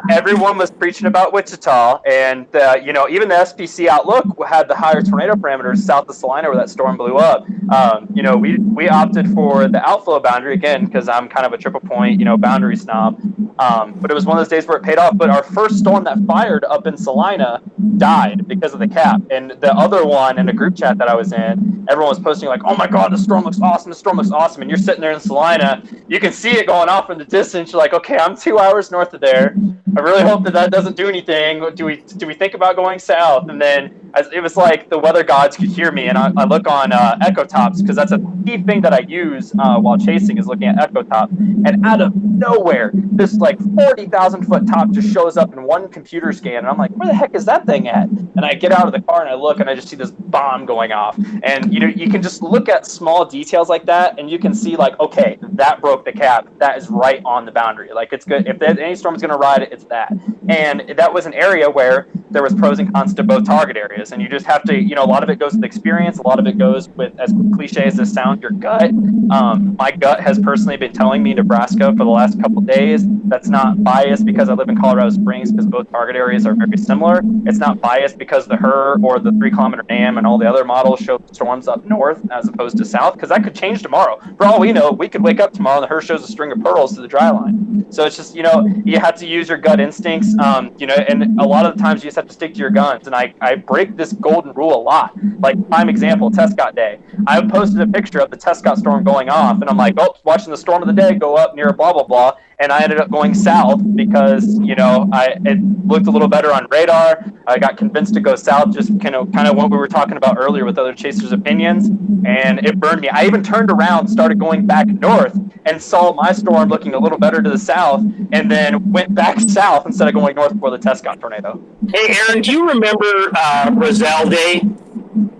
S3: Everyone was preaching about Wichita, and even the SPC Outlook had the higher tornado parameters south of Salina where that storm blew up. We opted for the outflow boundary again because I'm kind of a triple point, boundary snob. But it was one of those days where it paid off. But our first storm that fired up in Salina died because of the cap. And the other one in a group chat that I was in, everyone was posting like, "Oh my God, the storm looks awesome! The storm looks awesome!" And you're sitting there in Salina, you can see it going off in the distance. You're like, "Okay, I'm 2 hours north of there. I really hope that doesn't do anything. Do we think about going south?" And then it was like the weather gods could hear me, and I look on Echo Tops because that's a key thing that I use while chasing is looking at Echo Top. And out of nowhere, this like 40,000 foot top just shows up in one computer scan, and I'm like, "Where the heck is that thing at?" And I get out of the car and I look, and I just see this bomb going off. And you can just look at small details like that, and you can see like, okay, that broke the cap. That is right on the boundary. Like it's good. If any storm is going to ride it, it's that. And that was an area where there was pros and cons to both target areas, and you just have to, a lot of it goes with experience. A lot of it goes with, as cliche as this sounds, your gut. My gut has personally been telling me Nebraska for the last couple days. That's not biased because I live in Colorado Springs, because both target areas are very similar. It's not biased because the HER or the 3-kilometer NAM and all the other models show storms up north as opposed to south, because that could change tomorrow. For all we know, we could wake up tomorrow and the HER shows a string of pearls to the dry line. So it's just, you have to use your gut instincts, and a lot of the times you just have to stick to your guns. And I break this golden rule a lot. Like, prime example, Tescott Day. I posted a picture of the Tescott storm going off, and I'm like, watching the storm of the day go up near blah, blah, blah. And I ended up going south because, it looked a little better on radar. I got convinced to go south, just kind of what we were talking about earlier with other chasers' opinions, and it burned me. I even turned around, started going back north, and saw my storm looking a little better to the south, and then went back south instead of going north for the Tescott tornado. Hey, Aaron, do you remember Roselle Day?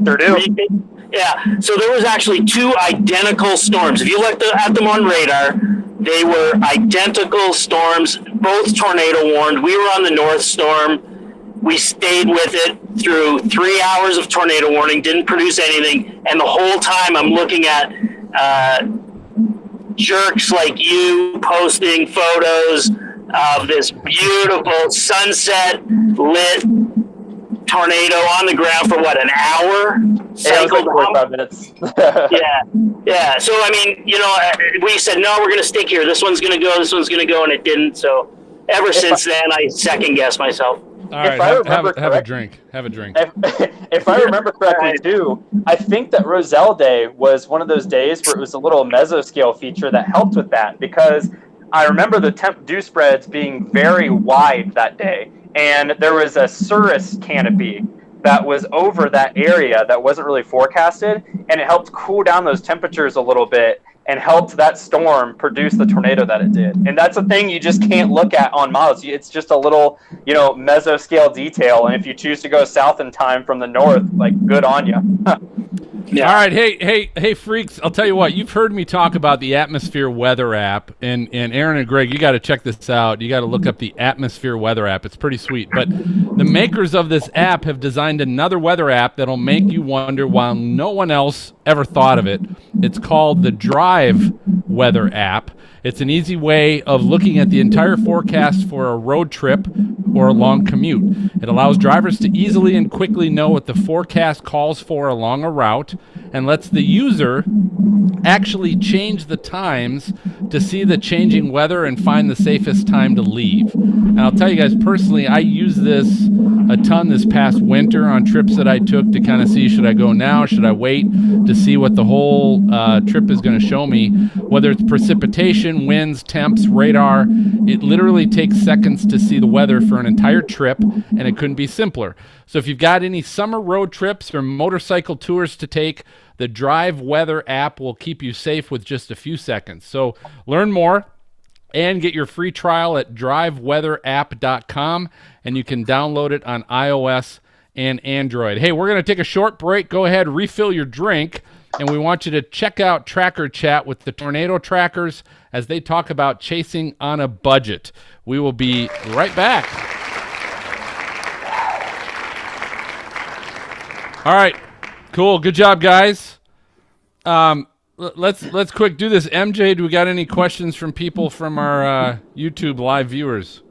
S5: Sure do.
S3: Yeah, so there was actually 2 identical storms. If you looked at them on radar, they were identical storms, both tornado warned. We were on the north storm. We stayed with it through 3 hours of tornado warning, didn't produce anything. And the whole time I'm looking at jerks like you posting photos of this beautiful sunset lit tornado on the ground for an hour?
S5: Cycled 45 minutes.
S3: Yeah. So, I mean, we said, no, we're going to stick here. This one's going to go, and it didn't. So ever since then, I second guess myself.
S1: All right, have a drink. Have a drink.
S5: If I remember correctly, too, I think that Roselle Day was one of those days where it was a little mesoscale feature that helped with that, because I remember the temp dew spreads being very wide that day, and there was a cirrus canopy that was over that area that wasn't really forecasted, and it helped cool down those temperatures a little bit and helped that storm produce the tornado that it did. And that's a thing you just can't look at on models. It's just a little, mesoscale detail, and if you choose to go south in time from the north, good on you.
S1: Yeah. All right, hey, freaks! I'll tell you what. You've heard me talk about the Atmosphere Weather app, and Aaron and Greg, you got to check this out. You got to look up the Atmosphere Weather app. It's pretty sweet. But the makers of this app have designed another weather app that'll make you wonder why no one else ever thought of it. It's called the Drive Weather app. It's an easy way of looking at the entire forecast for a road trip or a long commute. It allows drivers to easily and quickly know what the forecast calls for along a route and lets the user actually change the times to see the changing weather and find the safest time to leave. And I'll tell you guys personally, I use this a ton this past winter on trips that I took to kind of see, should I go now, should I wait, to see what the whole trip is going to show me, whether it's precipitation, winds, temps, radar. It literally takes seconds to see the weather for an entire trip, and it couldn't be simpler. So if you've got any summer road trips or motorcycle tours to take, the Drive Weather app will keep you safe with just a few seconds. So learn more and get your free trial at driveweatherapp.com, and you can download it on iOS and Android. Hey, we're going to take a short break. Go ahead, refill your drink, and we want you to check out Tracker Chat with the Tornado Trackers as they talk about chasing on a budget. We will be right back. All right. Cool. Good job, guys. Let's quick do this. MJ, do we got any questions from people from our YouTube live viewers?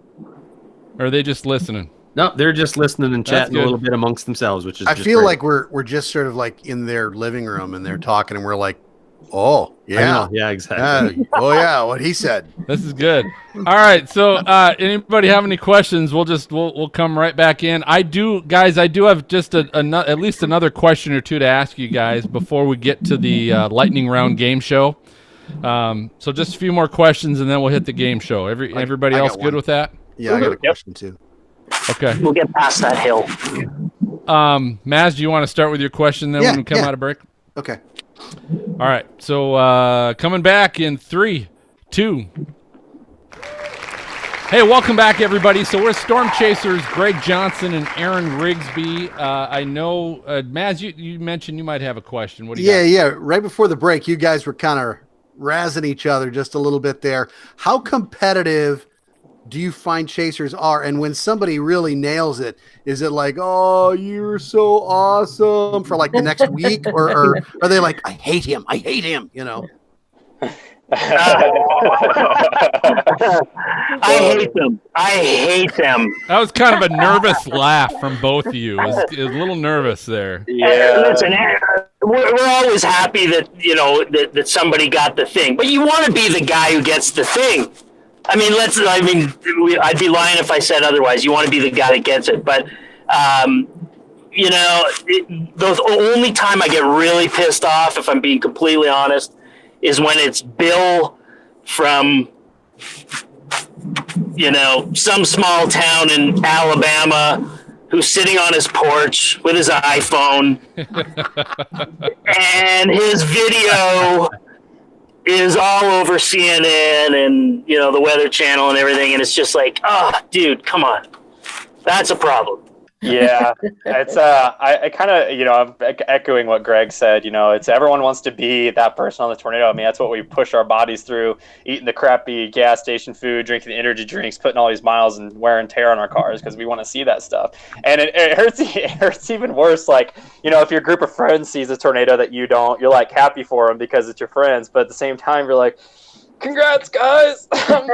S1: Or are they just listening?
S2: No, they're just listening and chatting a little bit amongst themselves, which is
S4: I
S2: just
S4: feel
S2: great.
S4: like we're just sort of like in their living room and they're talking and we're like, oh, yeah.
S2: Yeah, exactly.
S4: Oh, yeah, what he said.
S1: This is good. All right, so anybody have any questions? We'll come right back in. I do have just at least another question or two to ask you guys before we get to the lightning round game show. So just a few more questions and then we'll hit the game show. Everybody else good with that?
S4: Yeah, I got a question too.
S1: Okay.
S3: We'll get past that hill.
S1: Maz, do you want to start with your question then when we come out of break?
S4: Okay.
S1: All right. So coming back in 3, 2. Hey, welcome back, everybody. So we're Storm Chasers, Greg Johnson and Erin Rigsby. I know, Maz, you mentioned you might have a question. What do you got?
S4: Yeah. Right before the break, you guys were kind of razzing each other just a little bit there. How competitive do you find chasers are? And when somebody really nails it, is it like, oh, you're so awesome for like the next week? Or are they like, I hate him, you know?
S3: I hate them.
S1: That was kind of a nervous laugh from both of you. It was a little nervous there.
S3: Yeah. Listen, we're always happy that, that somebody got the thing, but you want to be the guy who gets the thing. I'd be lying if I said otherwise. You want to be the guy that gets it. But, the only time I get really pissed off, if I'm being completely honest, is when it's Bill from, some small town in Alabama who's sitting on his porch with his iPhone and his video is all over CNN and, the Weather Channel and everything. And it's just like, oh, dude, come on. That's a problem.
S5: Yeah, it's I kind of, I'm echoing what Greg said. It's everyone wants to be that person on the tornado. I mean, that's what we push our bodies through, eating the crappy gas station food, drinking the energy drinks, putting all these miles and wear and tear on our cars because we want to see that stuff. And it hurts. It hurts even worse. Like, if your group of friends sees a tornado that you don't, you're like happy for them because it's your friends. But at the same time, you're like, congrats, guys. I'm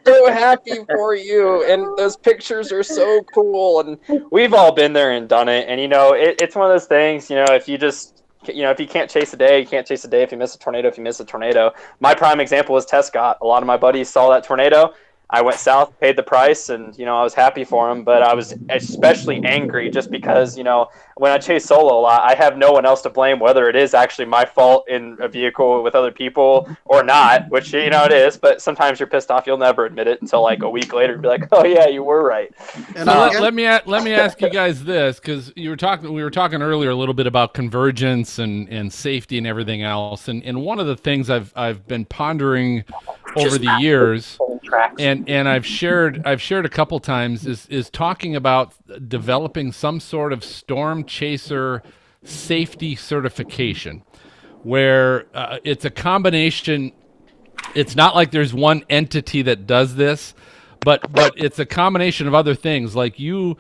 S5: so happy for you. And those pictures are so cool. And we've all been there and done it. And, it's one of those things, if you just, if you can't chase a day, you can't chase a day. If you miss a tornado, My prime example was Tescott. A lot of my buddies saw that tornado. I went south, paid the price, and, I was happy for him. But I was especially angry just because, when I chase solo a lot, I have no one else to blame, whether it is actually my fault in a vehicle with other people or not, which, it is. But sometimes you're pissed off. You'll never admit it until like a week later and be like, oh, yeah, you were right.
S1: And let me ask you guys this, because we were talking earlier a little bit about convergence and safety and everything else. And one of the things I've been pondering over the years, and I've shared a couple times, is talking about developing some sort of storm chaser safety certification, where it's a combination. It's not like there's one entity that does this, but it's a combination of other things. Like you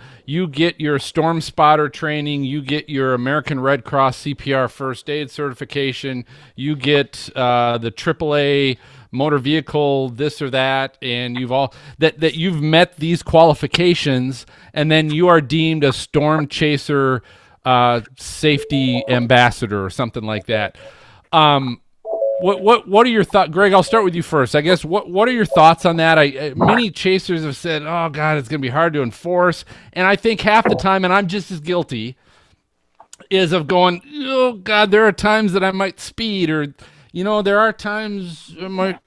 S1: get your storm spotter training, you get your American Red Cross CPR first aid certification, you get the AAA motor vehicle this or that, and you've met these qualifications, and then you are deemed a storm chaser safety ambassador or something like that. What are your thoughts, Greg? I'll start with you first. I guess what are your thoughts on that? Many chasers have said, "Oh God, it's going to be hard to enforce," and I think half the time, and I'm just as guilty, is of going, "Oh God, there are times that I might speed, or there are times I might,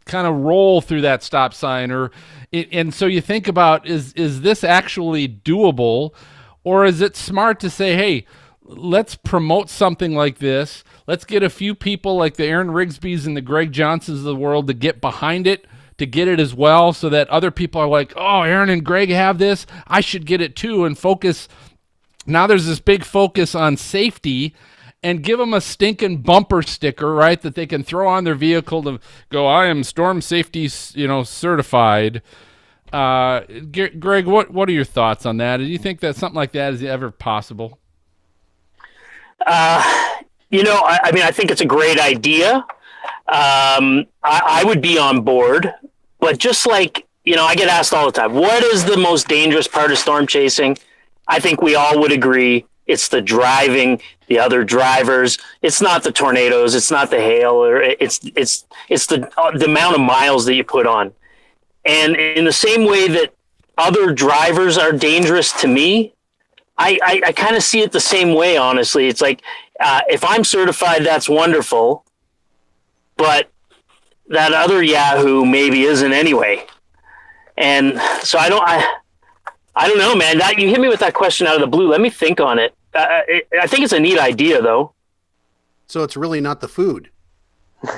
S1: kind of roll through that stop sign, and so you think about is this actually doable, or is it smart to say, hey, let's promote something like this. Let's get a few people like the Erin Rigsbys and the Greg Johnsons of the world to get behind it, to get it as well, so that other people are like, oh, Erin and Greg have this, I should get it too," and focus. Now there's this big focus on safety, and give them a stinking bumper sticker, right, that they can throw on their vehicle to go, "I am storm safety, certified." Greg, what are your thoughts on that? Do you think that something like that is ever possible?
S3: I think it's a great idea. I would be on board, but just like, I get asked all the time, what is the most dangerous part of storm chasing? I think we all would agree it's the driving, the other drivers. It's not the tornadoes. It's not the hail, or it's the amount of miles that you put on. And in the same way that other drivers are dangerous to me, I kind of see it the same way, honestly. It's like, if I'm certified, that's wonderful, but that other Yahoo maybe isn't anyway. And so I don't know, man. You hit me with that question out of the blue. Let me think on it. I think it's a neat idea, though.
S4: So it's really not the food.
S3: Maybe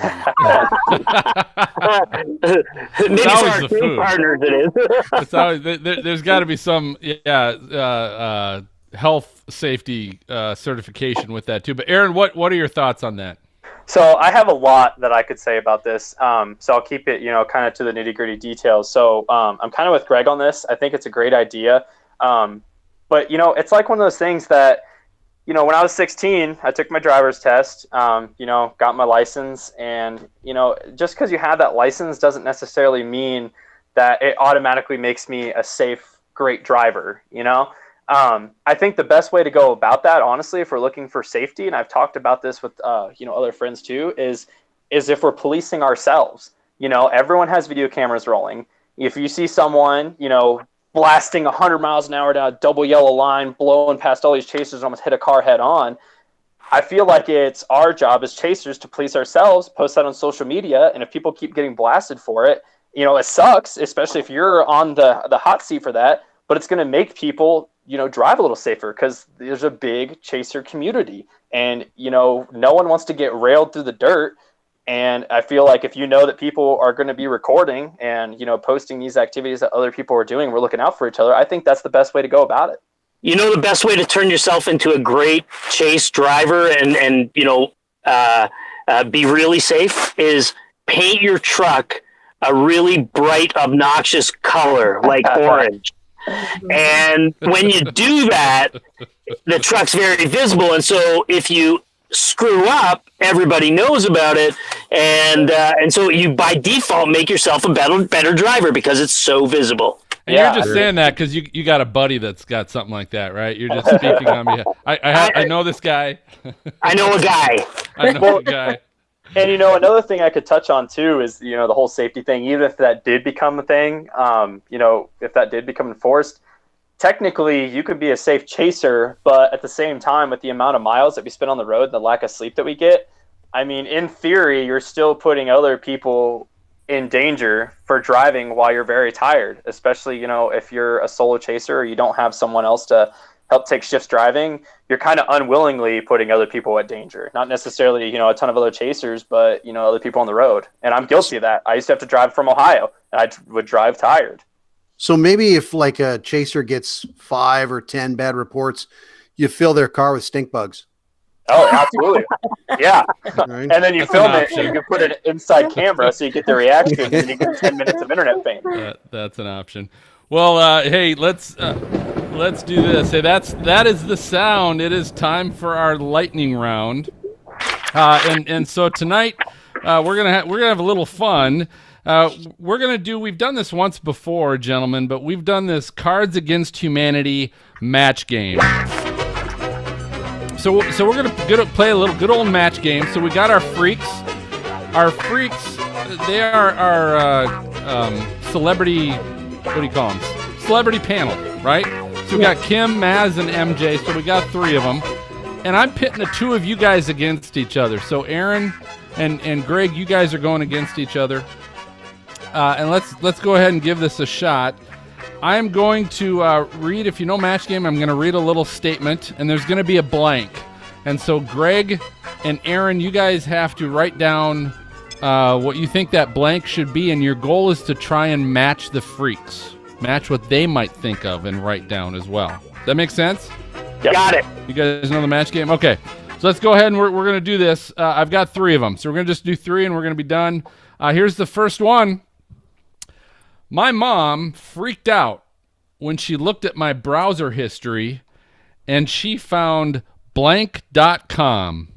S3: for our team partners it is.
S1: It's always, there's got to be some health safety certification with that too. But Erin, what are your thoughts on that?
S5: So I have a lot that I could say about this. So I'll keep it, kind of to the nitty-gritty details. So I'm kind of with Greg on this. I think it's a great idea. But it's like one of those things that, when I was 16, I took my driver's test, got my license, and, just because you have that license doesn't necessarily mean that it automatically makes me a safe, great driver, I think the best way to go about that, honestly, if we're looking for safety, and I've talked about this with, other friends too, is if we're policing ourselves. Everyone has video cameras rolling. If you see someone, blasting 100 miles an hour down a double yellow line, blowing past all these chasers, almost hit a car head on, I feel like it's our job as chasers to police ourselves, post that on social media, and if people keep getting blasted for it, it sucks, especially if you're on the hot seat for that, but it's going to make people drive a little safer because there's a big chaser community, and no one wants to get railed through the dirt. And I feel like if that people are going to be recording and posting these activities that other people are doing, we're looking out for each other. I think that's the best way to go about it.
S3: The best way to turn yourself into a great chase driver and be really safe is paint your truck a really bright, obnoxious color like orange. And when you do that, the truck's very visible. And so if you screw up, everybody knows about it. And so you, by default, make yourself a better driver because it's so visible.
S1: And you're just saying that because you got a buddy that's got something like that, right? You're just speaking on behalf. I know this guy.
S3: I know a guy.
S1: I know a guy.
S5: And another thing I could touch on too is the whole safety thing. Even if that did become a thing, if that did become enforced, technically you could be a safe chaser, but at the same time, with the amount of miles that we spend on the road and the lack of sleep that we get, I mean, in theory, you're still putting other people in danger for driving while you're very tired, especially if you're a solo chaser or you don't have someone else to help take shifts driving. You're kind of unwillingly putting other people at danger. Not necessarily, a ton of other chasers, but, other people on the road. And I'm guilty of that. I used to have to drive from Ohio, and I would drive tired.
S4: So maybe if like a chaser gets 5 or 10 bad reports, you fill their car with stink bugs.
S5: Oh, absolutely. Yeah.
S4: Right.
S5: And then you
S1: That's
S5: film
S1: an
S5: it, and
S1: option.
S5: you can put it inside camera so you get the reaction, and then you get 10 minutes of internet fame.
S1: That's an option. Well, hey, let's do this. Hey, that is the sound. It is time for our lightning round. And so tonight we're gonna have a little fun. We've done this once before, gentlemen, but we've done this Cards Against Humanity match game. So we're gonna play a little good old match game. So we got our freaks. Our freaks, they are our celebrity. What do you call them? Celebrity panel, right? So we got Kim, Maz, and MJ. So we got 3 of them, and I'm pitting the 2 of you guys against each other. So Erin and Greg, you guys are going against each other. And let's go ahead and give this a shot. I'm going to read, if you know match game, I'm going to read a little statement, and there's going to be a blank. And so Greg and Erin, you guys have to write down what you think that blank should be, and your goal is to try and match the freaks. Match what they might think of and write down as well. Does that make sense?
S5: Yep.
S3: Got it.
S1: You guys know the match game? Okay. So let's go ahead and we're going to do this. I've got 3 of them. So we're going to just do 3 and we're going to be done. Here's the first one. My mom freaked out when she looked at my browser history and she found blank.com.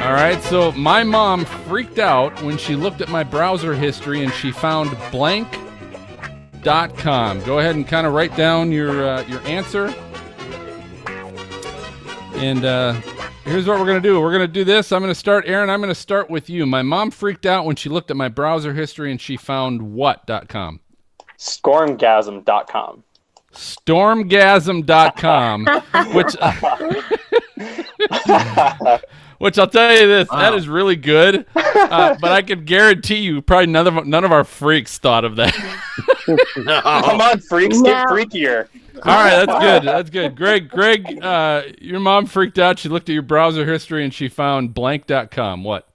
S1: All right, so my mom freaked out when she looked at my browser history and she found blank.com. Go ahead and kind of write down your answer. And here's what we're going to do. We're going to do this. I'm going to start, Erin, I'm going to start with you. My mom freaked out when she looked at my browser history and she found what.com?
S5: Stormgasm.com.
S1: Stormgasm.com, which I'll tell you this, that is really good, but I can guarantee you probably none of our freaks thought of that.
S4: No.
S5: Come on, freaks, get freakier.
S1: All right, that's good. That's good. Greg, your mom freaked out. She looked at your browser history and she found blank.com. What?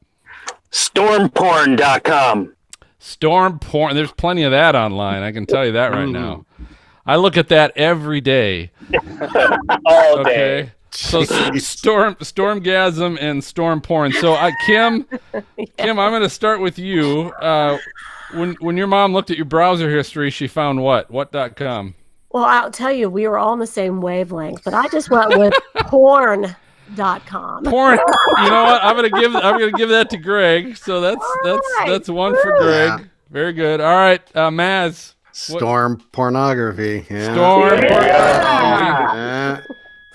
S3: Stormporn.com.
S1: Storm porn. There's plenty of that online. I can tell you that right now. I look at that every day.
S5: All day.
S1: So stormgasm and storm porn. So Kim, I'm going to start with you. When your mom looked at your browser history, she found what? What.com?
S6: Well, I'll tell you, we were all on the same wavelength, but I just went with porn.com.
S1: Porn. You know what? I'm gonna give that to Greg. So that's one for Greg.
S4: Yeah.
S1: Very good. All right, Maz.
S4: Storm pornography. Yeah.
S1: Storm.
S4: Yeah.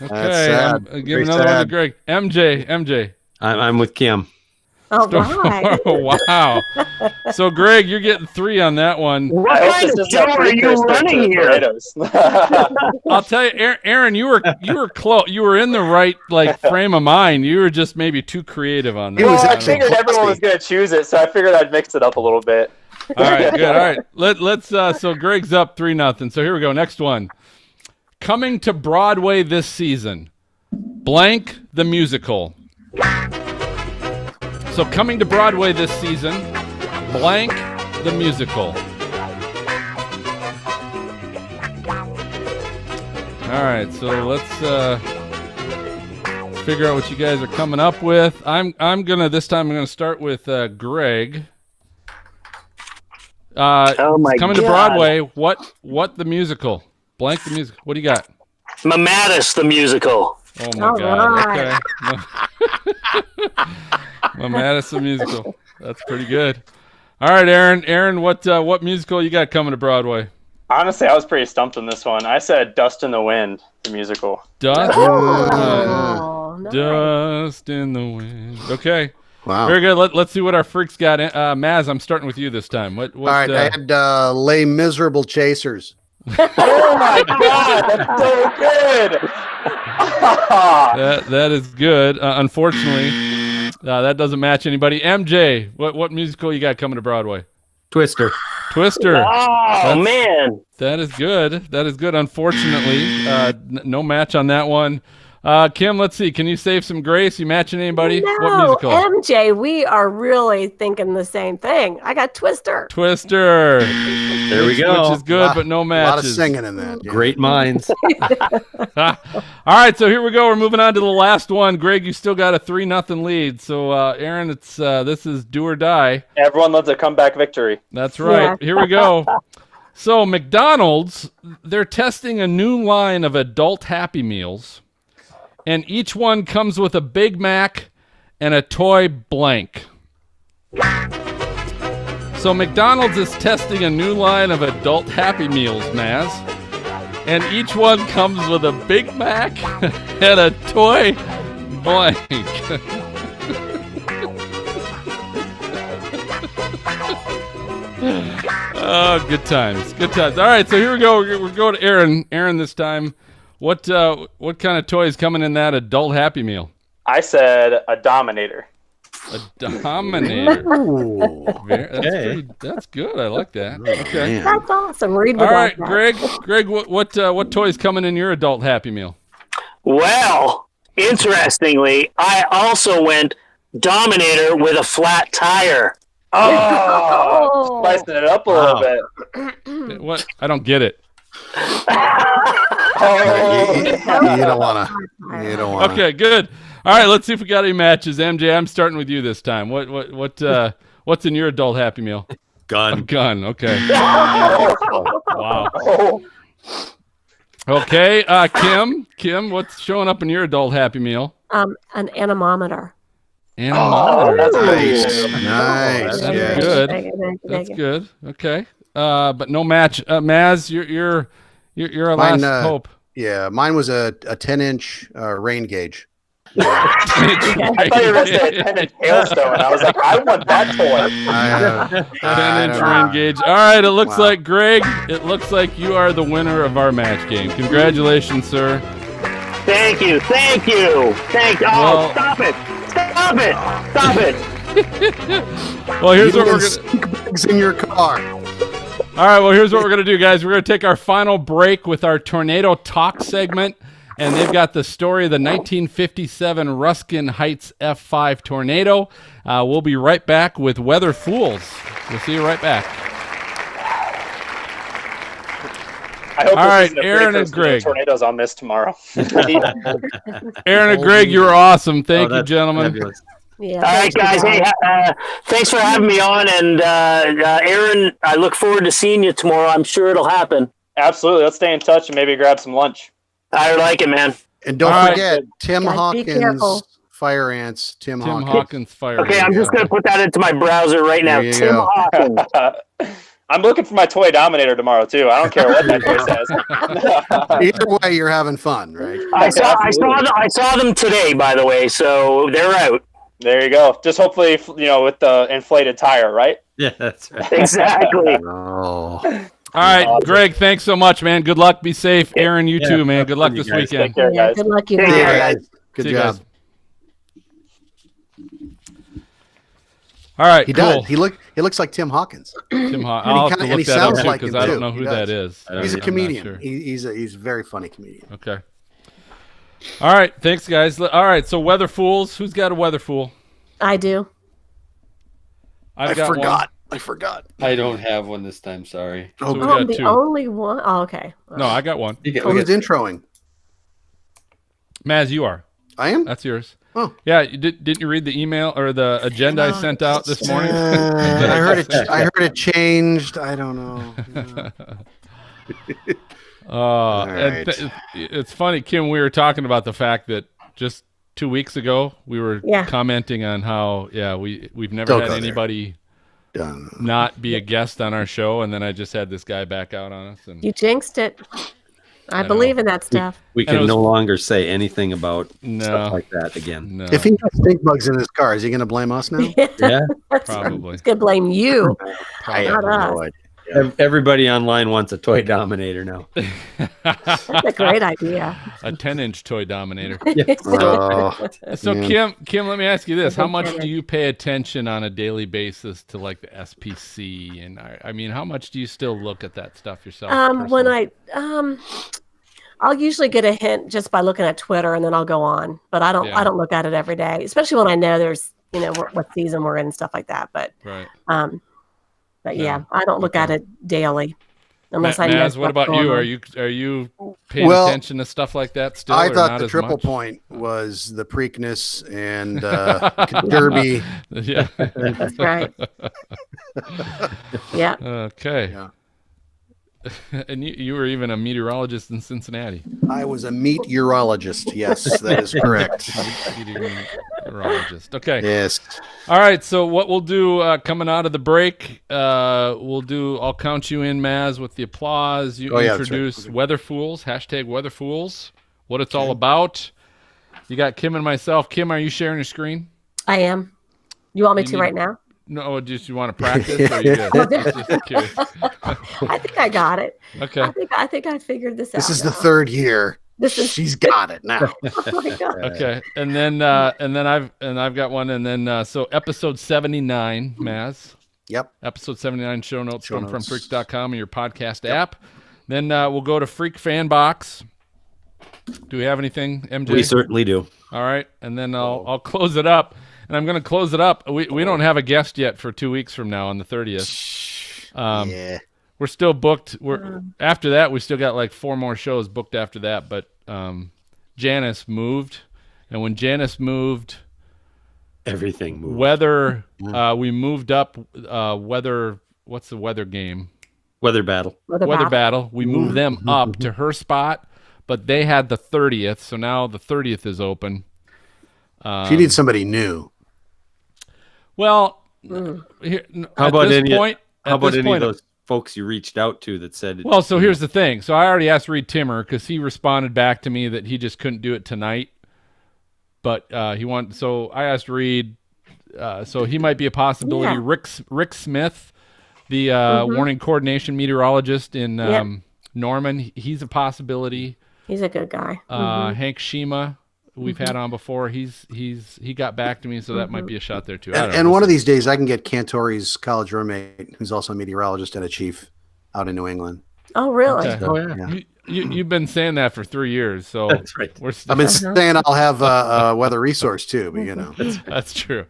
S1: Okay,
S4: That's sad.
S1: I'm giving
S4: Very
S1: another one to
S4: sad.
S1: Greg. MJ.
S2: I'm with Kim.
S6: All right.
S1: Wow. So Greg, you're getting 3 on that one.
S3: What
S5: I hope
S3: kind
S5: this
S3: of
S5: isn't a
S3: show are you
S5: precursor to
S3: running here?
S5: tornadoes.
S1: I'll tell you, Erin, you were close. You were in the right frame of mind. You were just maybe too creative on that.
S4: It was
S5: Well, I
S4: actually
S5: figured everyone was going to choose it, so I figured I'd mix it up a little bit.
S1: All right, good. All right, let's. So Greg's up 3-0. So here we go. Next one. Coming to Broadway this season, blank the musical. So coming to Broadway this season, blank the musical. All right, so let's figure out what you guys are coming up with. I'm gonna start with Greg.
S3: Oh my
S1: Coming
S3: God.
S1: to Broadway, what the musical? Blank the musical. What do you got?
S3: Mamatis the musical.
S1: Oh my
S6: All
S1: God.
S6: right.
S1: Okay. Mamatis the musical. That's pretty good. All right, Erin. Erin, what musical you got coming to Broadway?
S5: Honestly, I was pretty stumped on this one. I said Dust in the Wind, the musical.
S1: Dust.
S6: Oh, nice.
S1: Dust in the wind. Okay.
S4: Wow.
S1: Very good. Let's see what our freaks got. Maz, I'm starting with you this time. What?
S4: All right, I had Les Miserable Chasers.
S5: Oh my God, that's so good!
S1: That is good. Unfortunately, that doesn't match anybody. MJ, what musical you got coming to Broadway?
S2: Twister.
S1: Twister.
S3: Oh, man.
S1: That is good. That is good. Unfortunately, no match on that one. Kim, let's see. Can you save some grace? You matching anybody?
S6: No,
S1: What musical?
S6: MJ, we are really thinking the same thing. I got Twister.
S1: Twister.
S2: There we go.
S1: Which is good, but no
S4: A
S1: matches.
S4: lot of singing in that. Yeah.
S2: Great minds.
S1: All right, so here we go. We're moving on to the last one. Greg, you still got a 3-0 lead. So, Aaron, it's this is do or die.
S5: Everyone loves a comeback victory.
S1: That's right.
S6: Yeah.
S1: Here we go. So, McDonald's, they're testing a new line of adult Happy Meals, and each one comes with a Big Mac and a toy blank. So, McDonald's is testing a new line of adult Happy Meals, Maz, and each one comes with a Big Mac and a toy blank. Oh, good times. Good times. All right, so here we go. We're going to Aaron. Aaron, this time, what kind of toy is coming in that adult Happy Meal?
S5: I said a Dominator.
S1: A Dominator.
S4: Ooh.
S1: That's good. I like that. Okay.
S4: Man.
S6: That's awesome. Read
S1: All
S6: would
S1: right,
S6: like that.
S1: Greg, what toy is coming in your adult Happy Meal?
S3: Well, interestingly, I also went Dominator with a flat tire.
S5: Oh, spicing it up a little bit.
S1: What? I don't get it.
S4: You don't want to. You don't want to.
S1: Okay, good. All right, let's see if we got any matches. MJ, I'm starting with you this time. What's in your adult Happy Meal? A
S2: Gun.
S1: gun. Okay. Wow. Okay, Kim, what's showing up in your adult Happy Meal?
S6: An anemometer.
S1: Anemometer.
S5: that's
S4: Nice.
S1: That's
S4: Yes.
S1: good. That's good. Okay. But no match. Maz, you're our
S4: Mine,
S1: last hope.
S4: Yeah, mine was a 10-inch rain gauge.
S5: I thought you were going to say a 10-inch hailstone. I was like, I want that toy.
S1: 10-inch rain gauge. All right, it looks like, Greg, it looks like you are the winner of our match game. Congratulations, sir.
S3: Thank you.
S1: Well-
S3: Stop it.
S1: Well, here's what we're
S4: Even
S1: gonna.
S4: bags in your car.
S1: All right, well, here's what we're gonna do, guys. We're gonna take our final break with our Tornado Talk segment, and they've got the story of the 1957 Ruskin Heights F5 tornado. We'll be right back with Weather Fools. We'll see you right back.
S5: I hope
S1: All right,
S5: this isn't a
S1: Aaron
S5: precursor
S1: and
S5: to the
S1: Greg.
S5: tornadoes I'll miss tomorrow.
S1: Aaron and Greg, you were awesome. Thank you,
S2: That's
S1: gentlemen.
S2: fabulous.
S6: Yeah.
S3: All right, guys. Hey, thanks for having me on. And Aaron, I look forward to seeing you tomorrow. I'm sure it'll happen.
S5: Absolutely. Let's stay in touch and maybe grab some lunch.
S3: I like it, man.
S4: And don't
S1: All right.
S4: forget, Tim
S6: Guys, be careful.
S4: Hawkins, Fire Ants, Tim
S1: Tim
S4: Hawkins.
S1: Hawkins Fire.
S3: Okay, I'm just going to put that into my browser right now.
S4: There you
S3: Tim
S4: go.
S3: Hawkins.
S5: I'm looking for my toy Dominator tomorrow, too. I don't care what that toy says.
S4: Either way, you're having fun, right?
S3: I saw them today, by the way, so they're out.
S5: There you go. Just hopefully, with the inflated tire, right?
S2: Yeah, that's right.
S3: Exactly.
S4: Oh.
S1: All right, Greg, thanks so much, man. Good luck. Be safe. Aaron, you too, man. Good luck
S2: You
S1: this
S2: guys.
S1: weekend.
S5: Take care,
S6: Yeah,
S5: guys.
S6: good luck, you
S3: Take
S6: guys.
S3: care.
S4: Guys, good
S1: See you
S4: job.
S1: guys. All right,
S4: He
S1: cool.
S4: does. He looks like Tim Hawkins.
S1: Tim Hawkins.
S4: And he
S1: I'll have
S4: kinda-
S1: to
S4: and
S1: look
S4: he
S1: that up
S4: sounds
S1: too
S4: like
S1: because
S4: him,
S1: I don't
S4: too.
S1: know
S4: He
S1: who
S4: does.
S1: that is.
S4: He's a
S1: I'm not
S4: comedian.
S1: sure.
S4: He's a very funny comedian.
S1: Okay. All right, thanks, guys. All right, so Weather Fools. Who's got a Weather Fool?
S6: I do.
S4: I
S1: I've got
S4: forgot. I forgot.
S2: I don't have one this time. Sorry.
S1: So we
S6: Oh,
S1: got
S6: I'm the
S1: two.
S6: only one. Oh, okay.
S1: One. No, I got one.
S2: You get,
S4: Who's introing?
S1: Maz, you are.
S4: I am.
S1: That's yours.
S4: Oh.
S1: Yeah, didn't you read the email or the agenda I sent out this morning?
S4: I heard it. I heard it changed. I don't know.
S1: And
S4: right.
S1: it's funny, Kim. We were talking about the fact that just 2 weeks ago we were
S6: Yeah.
S1: commenting on how we've never
S4: Don't
S1: had
S4: go there.
S1: anybody
S4: Done.
S1: not be a guest on our show, and then I just had this guy back out on us. And
S6: You jinxed it. I
S1: know.
S6: believe in that stuff.
S2: We
S1: And it
S2: can
S1: was-
S2: no longer say anything about
S1: No.
S2: stuff like that again.
S1: no,
S4: If he has stink bugs in his car, is he going to blame us now?
S2: Yeah.
S1: probably.
S6: He's gonna blame you.
S4: I have
S6: Not us.
S4: no idea.
S2: Everybody online wants a toy Dominator now.
S6: That's a great idea.
S1: A 10-inch toy Dominator.
S4: Oh,
S1: So
S4: yeah.
S1: Kim, let me ask you this: how much do you pay attention on a daily basis to like the SPC? And I mean, how much do you still look at that stuff yourself?
S6: When
S1: personally?
S6: I'll usually get a hint just by looking at Twitter, and then I'll go on. But I don't look at it every day, especially when I know there's what season we're in and stuff like that. But
S1: right.
S6: But yeah, I don't look at it daily unless I know.
S1: Maz, what about you? Are you paying attention to stuff like that still?
S4: I thought
S1: not
S4: the
S1: as
S4: triple
S1: much?
S4: point was the Preakness and Derby.
S1: Yeah.
S6: That's right. Yeah.
S1: Okay.
S4: Yeah.
S1: And you were even a meteorologist in Cincinnati.
S4: I was a meteorologist. Yes, that is correct.
S1: Meteorologist. Okay.
S4: Yes.
S1: All right. So what we'll do coming out of the break, I'll count you in, Maz, with the applause. You introduce Weather Fools, hashtag Weather Fools, what it's all about. You got Kim and myself. Kim, are you sharing your screen?
S6: I am. You want me to right now?
S1: No, just you want to practice? Or you good? Just curious.
S6: I think I got it.
S1: Okay.
S6: I think I figured this out.
S4: This is the third year. She's got it now.
S6: Oh my God.
S1: Okay, and then I've got one, and then so episode 79, Maz.
S4: Yep.
S1: Episode 79 show notes from freaks.com and your podcast app. Then we'll go to Freak Fan Box. Do we have anything, MJ?
S2: We certainly do.
S1: All right, and then I'll close it up. And I'm going to close it up. We don't have a guest yet for 2 weeks from now on the 30th.
S4: Yeah.
S1: We're still booked. After that, we still got like 4 more shows booked after that. But Janice moved. And when Janice moved,
S2: everything moved.
S1: Weather, we moved up weather. What's the weather game?
S2: Weather Battle.
S1: Weather Battle. We moved them up to her spot, but they had the 30th. So now the 30th is open.
S4: She needs somebody new.
S1: Well,
S2: how about any of those folks you reached out to that said?
S1: Well, so here's the thing. So I already asked Reed Timmer because he responded back to me that he just couldn't do it tonight, but he wanted. So I asked Reed. So he might be a possibility.
S6: Yeah.
S1: Rick Smith, the warning coordination meteorologist in Norman, he's a possibility.
S6: He's a good guy.
S1: Hank Shima, we've had on before. He got back to me, so that might be a shot there too.
S4: And one of these days, I can get Cantori's college roommate, who's also a meteorologist and a chief out in New England.
S6: Oh, really?
S1: Okay.
S2: Oh, yeah.
S1: You've been saying that for 3 years, so
S2: that's right.
S1: I've
S4: been saying I'll have a weather resource too, but
S1: that's true.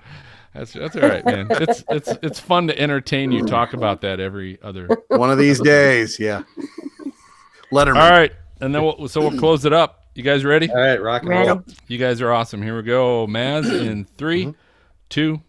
S1: That's all right, man. It's fun to entertain you. Talk about that every other
S4: one of these days. Yeah. Letterman.
S1: All right, and then we'll close it up. You guys ready?
S2: All right, rock and roll.
S1: You guys are awesome. Here we go, Maz. In 3, 2.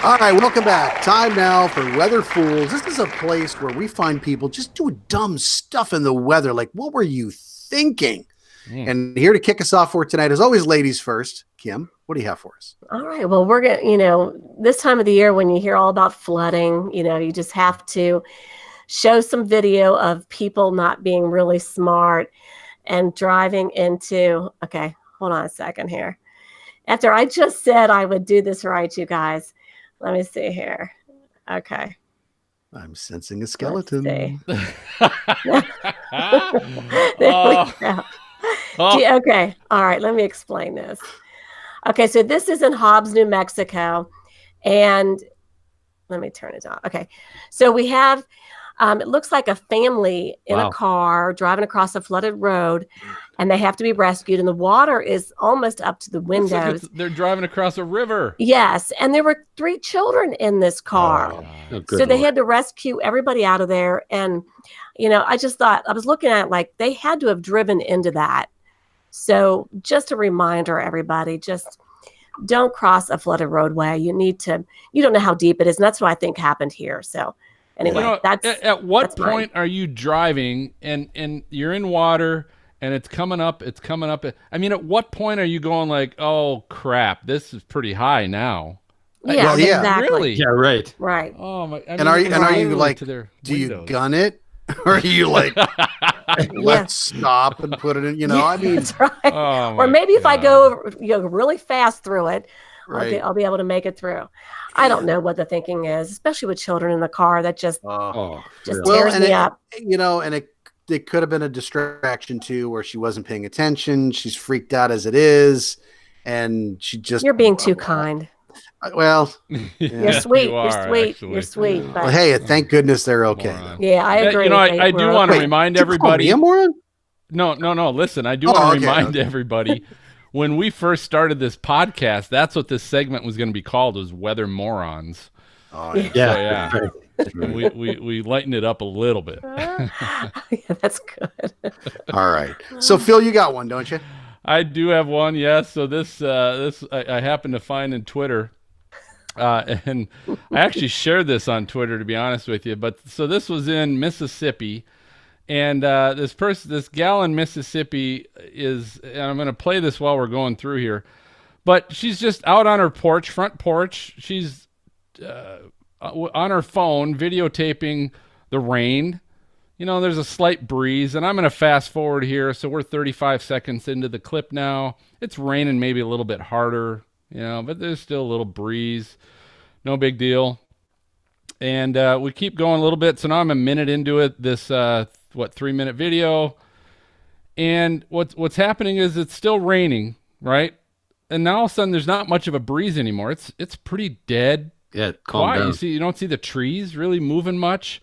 S4: All right, welcome back. Time now for Weather Fools. This is a place where we find people just doing dumb stuff in the weather. Like, what were you thinking? And here to kick us off for tonight, as always, ladies first. Kim, what do you have for us?
S6: All right. Well, we're going to, this time of the year when you hear all about flooding, you just have to show some video of people not being really smart and driving into, okay, hold on a second here. After I just said I would do this right, you guys, let me see here. Okay.
S4: I'm sensing a skeleton.
S6: There we go. Okay. All right. Let me explain this. Okay. So this is in Hobbs, New Mexico. And let me turn it on. Okay. So we have, it looks like a family in a car driving across a flooded road, and they have to be rescued. And the water is almost up to the windows.
S1: Like they're driving across a river.
S6: Yes. And there were 3 children in this car. So they had to rescue everybody out of there. And, I just thought, I was looking at it like they had to have driven into that. So just a reminder, everybody, just don't cross a flooded roadway. You don't know how deep it is. And that's what I think happened here. So anyway,
S1: at what point are you driving and you're in water and it's coming up? I mean, at what point are you going like, oh crap, this is pretty high now?
S6: Yeah, exactly.
S1: Really?
S2: Yeah, right.
S6: Right.
S1: Oh my!
S4: Are you like, do you gun it? Or are you like, let's stop and put it in, I mean.
S6: That's right. Or maybe if I go really fast through it, right. I'll be able to make it through. I don't know what the thinking is, especially with children in the car. That just tears me up.
S4: And it could have been a distraction too, where she wasn't paying attention. She's freaked out as it is. And she just.
S6: You're being too kind.
S4: Well,
S6: You're sweet.
S1: You are,
S6: You're sweet.
S1: actually.
S6: You're sweet. But
S4: well, hey, thank goodness they're okay.
S6: yeah, I agree.
S1: You know, I do want to remind everybody.
S4: A moron?
S1: No. Listen, I do want to remind everybody. When we first started this podcast, that's what this segment was going to be called, was Weather Morons.
S4: Oh,
S2: yeah.
S1: So, we lightened it up a little bit.
S6: Yeah, that's good.
S4: All right. So, Phil, you got one, don't you?
S1: I do have one, yes. So this I happened to find in Twitter, and I actually shared this on Twitter, to be honest with you. But so this was in Mississippi, and this gal in Mississippi is, and I'm going to play this while we're going through here, but she's just out on her front porch. She's on her phone videotaping the rain. You know, there's a slight breeze, and I'm going to fast forward here. So we're 35 seconds into the clip now. It's raining maybe a little bit harder, but there's still a little breeze. No big deal. And we keep going a little bit. So now I'm a minute into it, this, 3-minute video. And what's happening is it's still raining, right? And now all of a sudden there's not much of a breeze anymore. It's pretty dead.
S2: Yeah, calm down.
S1: You don't see the trees really moving much.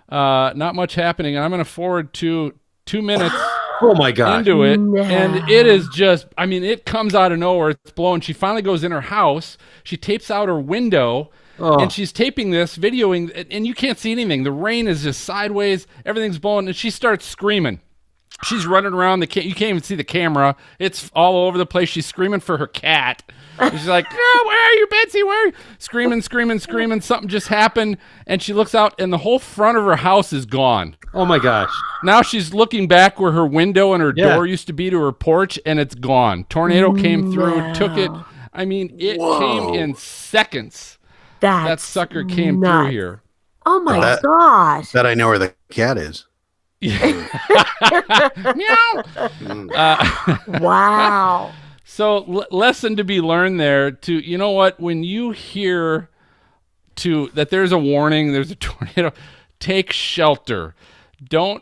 S1: Not much happening. And I'm going to forward to 2 minutes
S2: oh my God.
S1: into it.
S6: No.
S1: And it is just, it comes out of nowhere. It's blowing. She finally goes in her house. She tapes out her window and she's taping this, videoing, and you can't see anything. The rain is just sideways. Everything's blowing. And she starts screaming. She's running around. You can't even see the camera. It's all over the place. She's screaming for her cat. She's like, oh, where are you, Betsy? Where are you? Screaming. Something just happened. And she looks out, and the whole front of her house is gone.
S2: Oh, my gosh.
S1: Now she's looking back where her window and her door used to be to her porch, and it's gone. Tornado came through, took it. It came in seconds. That sucker came through here.
S6: Oh, my gosh.
S4: That I know where the cat is.
S1: Meow.
S6: Wow.
S1: So lesson to be learned there, you know what, when you hear that there's a warning, there's a tornado, take shelter. Don't,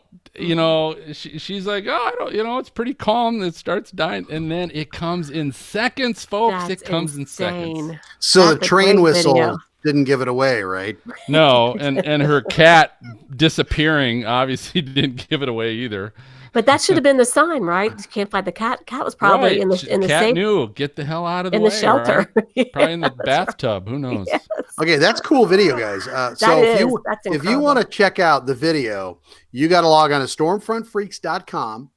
S1: she's like, oh, I don't, it's pretty calm. It starts dying. And then it comes in seconds, folks.
S6: That's
S1: it comes
S6: insane.
S1: in seconds.
S4: So the train whistle didn't give it away, right?
S1: No. And her cat disappearing obviously didn't give it away either.
S6: But that should have been the sign, right? You can't find the cat. Cat was probably in the
S1: cat
S6: safe.
S1: knew, get the hell out of the
S6: in
S1: way,
S6: the shelter.
S1: Right? Probably in the bathtub. Who knows?
S6: Yes.
S4: Okay, that's cool video, guys. So if you want to check out the video, you got to log on to stormfrontfreaks.com,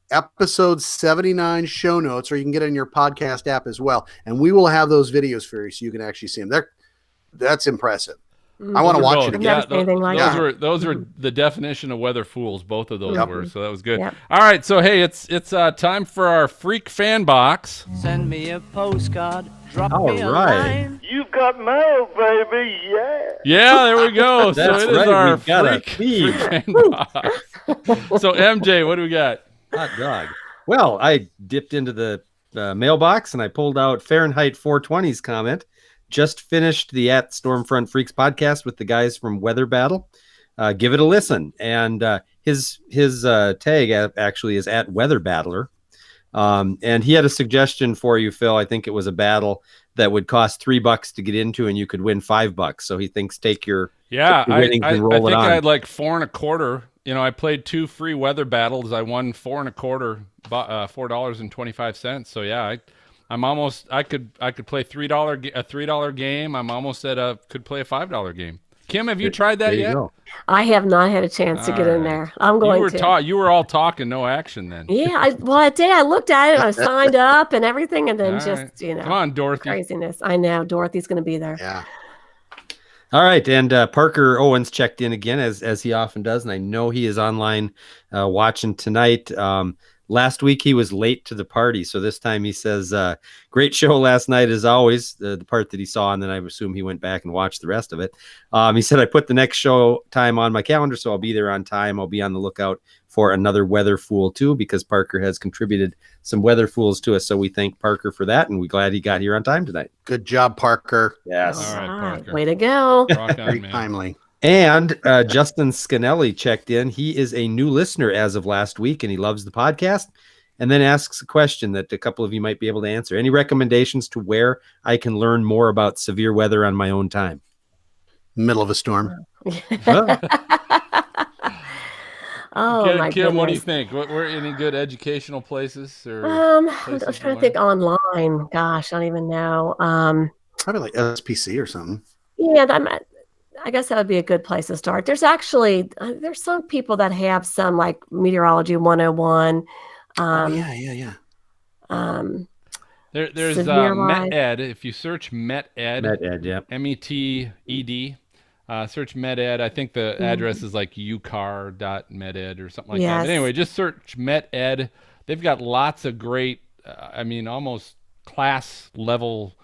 S4: episode 79 show notes, or you can get it in your podcast app as well. And we will have those videos for you so you can actually see them. That's impressive. I want to watch it again.
S1: Those were the definition of weather fools. Both of those were. So that was good.
S6: Yep.
S1: All right. So hey, it's time for our freak fan box.
S7: Send me a postcard. Drop me a
S2: right.
S7: line. You've got mail, baby. Yeah.
S1: Yeah, there we go. So
S2: That's
S1: it is
S2: right.
S1: our
S2: freak
S1: fan box. So MJ, what do we got?
S2: Hot dog. Well, I dipped into the mailbox and I pulled out Fahrenheit 420's comment. Just finished the at Stormfront Freaks podcast with the guys from Weather Battle. Give it a listen. And his tag actually is at Weather Battler. And he had a suggestion for you, Phil. I think it was a battle that would cost $3 to get into, and you could win $5. So he thinks take your winnings and roll it on.
S1: I think I had like 4.25. I played 2 free weather battles. I won 4.25, $4.25. So yeah, I'm almost. I could play a $3 game. I'm almost could play a $5 game. Kim, have you tried that yet?
S6: I have not had a chance to get in there. I'm going to.
S1: You were all talking, no action then.
S6: Yeah, I did. I looked at it. I signed up and everything, and then
S1: come on, Dorothy.
S6: Craziness. I know Dorothy's going to be there.
S4: Yeah.
S2: All right, and Parker Owens checked in again as he often does, and I know he is online watching tonight. Last week he was late to the party, so this time he says, great show last night as always, the part that he saw, and then I assume he went back and watched the rest of it. He said, I put the next show time on my calendar, so I'll be there on time. I'll be on the lookout for another Weather Fool too, because Parker has contributed some Weather Fools to us, so we thank Parker for that, and we're glad he got here on time tonight.
S4: Good job, Parker.
S2: Yes.
S1: All right, Parker.
S6: Way to go.
S4: Very timely.
S2: And Justin Scanelli checked in. He is a new listener as of last week, and he loves the podcast. and then asks a question that a couple of you might be able to answer. Any recommendations to where I can learn more about severe weather on my own time?
S4: Middle of a storm.
S6: Oh my
S1: Kim, what do you
S6: goodness.
S1: think? Were any good educational places? Or
S6: I was
S1: places
S6: trying to think online. Gosh, I don't even know.
S4: Probably like SPC or something.
S6: Yeah, I guess that would be a good place to start. There's actually there's some people that have some like Meteorology 101.
S4: Yeah.
S1: There's
S6: Severe
S1: MetEd. If you search MetEd,
S2: yeah.
S1: METED, search MetEd. I think the address is like ucar.meted or something like that. But anyway, just search MetEd. They've got lots of great, almost class level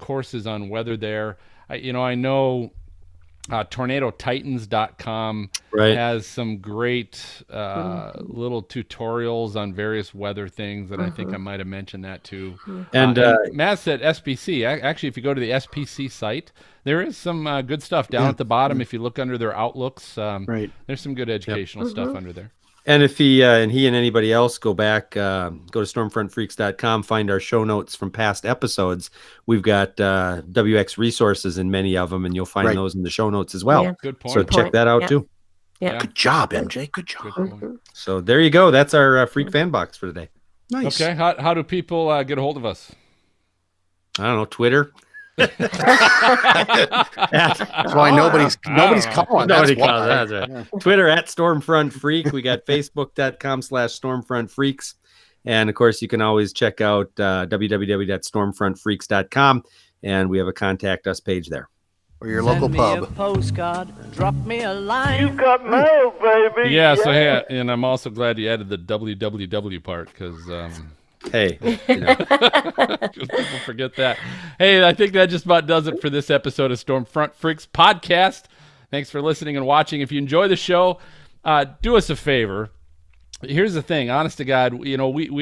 S1: courses on weather there. I know tornadotitans.com has some great little tutorials on various weather things, and I think I might have mentioned that too. And Matt said SPC. Actually, if you go to the SPC site, there is some good stuff down at the bottom. If you look under their outlooks, there's some good educational stuff under there.
S2: And if he and anybody else go back, go to stormfrontfreaks.com, find our show notes from past episodes. We've got WX resources in many of them, and you'll find those in the show notes as well.
S6: Yeah.
S1: Good point.
S2: So check that out too.
S6: Yeah.
S4: Good job, MJ. Good job.
S2: So there you go. That's our Freak Fan Box for today.
S4: Nice.
S1: Okay. How do people get a hold of us?
S2: I don't know, Twitter.
S4: That's why nobody's calling.
S2: Nobody
S4: That's
S2: calls.
S4: why.
S2: That's right. Yeah. Twitter at Stormfront Freak. We got Facebook.com/Stormfront Freaks. And of course, you can always check out www.stormfrontfreaks.com. And we have a contact us page there.
S4: Or your local pub.
S7: Me a postcard, drop me a line.
S8: You got mail, baby.
S1: Yeah. So hey, and I'm also glad you added the www part because.
S2: Hey,
S1: people forget that. Hey, I think that just about does it for this episode of Stormfront Freaks podcast. Thanks for listening and watching. If you enjoy the show, do us a favor. Here's the thing, honest to God, we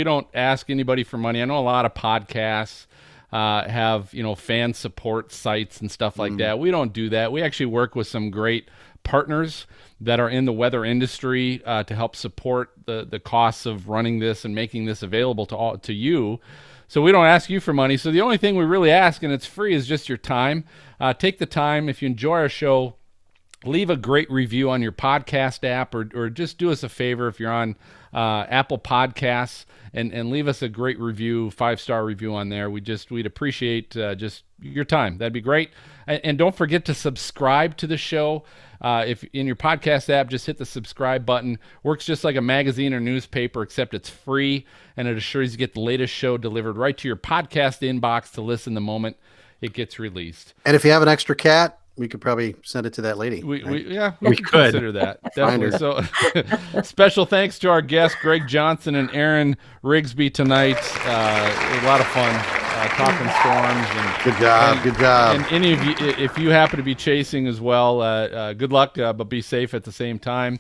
S1: don't ask anybody for money. I know a lot of podcasts have, fan support sites and stuff like that. We don't do that. We actually work with some great partners that are in the weather industry to help support the costs of running this and making this available to you. So we don't ask you for money. So the only thing we really ask, and it's free, is just your time. Take the time. If you enjoy our show, leave a great review on your podcast app, or just do us a favor if you're on Apple Podcasts and leave us a great review, 5-star review on there. We'd appreciate just your time. That'd be great. And don't forget to subscribe to the show. If in your podcast app, just hit the subscribe button. Works just like a magazine or newspaper, except it's free, and it assures you get the latest show delivered right to your podcast inbox to listen the moment it gets released.
S4: And if you have an extra cat, we could probably send it to that lady.
S1: We could
S2: could
S1: consider that. Definitely. So special thanks to our guests, Greg Johnson and Erin Rigsby tonight. A lot of fun talking storms. And
S4: good job.
S1: And any of you, if you happen to be chasing as well, good luck, but be safe at the same time.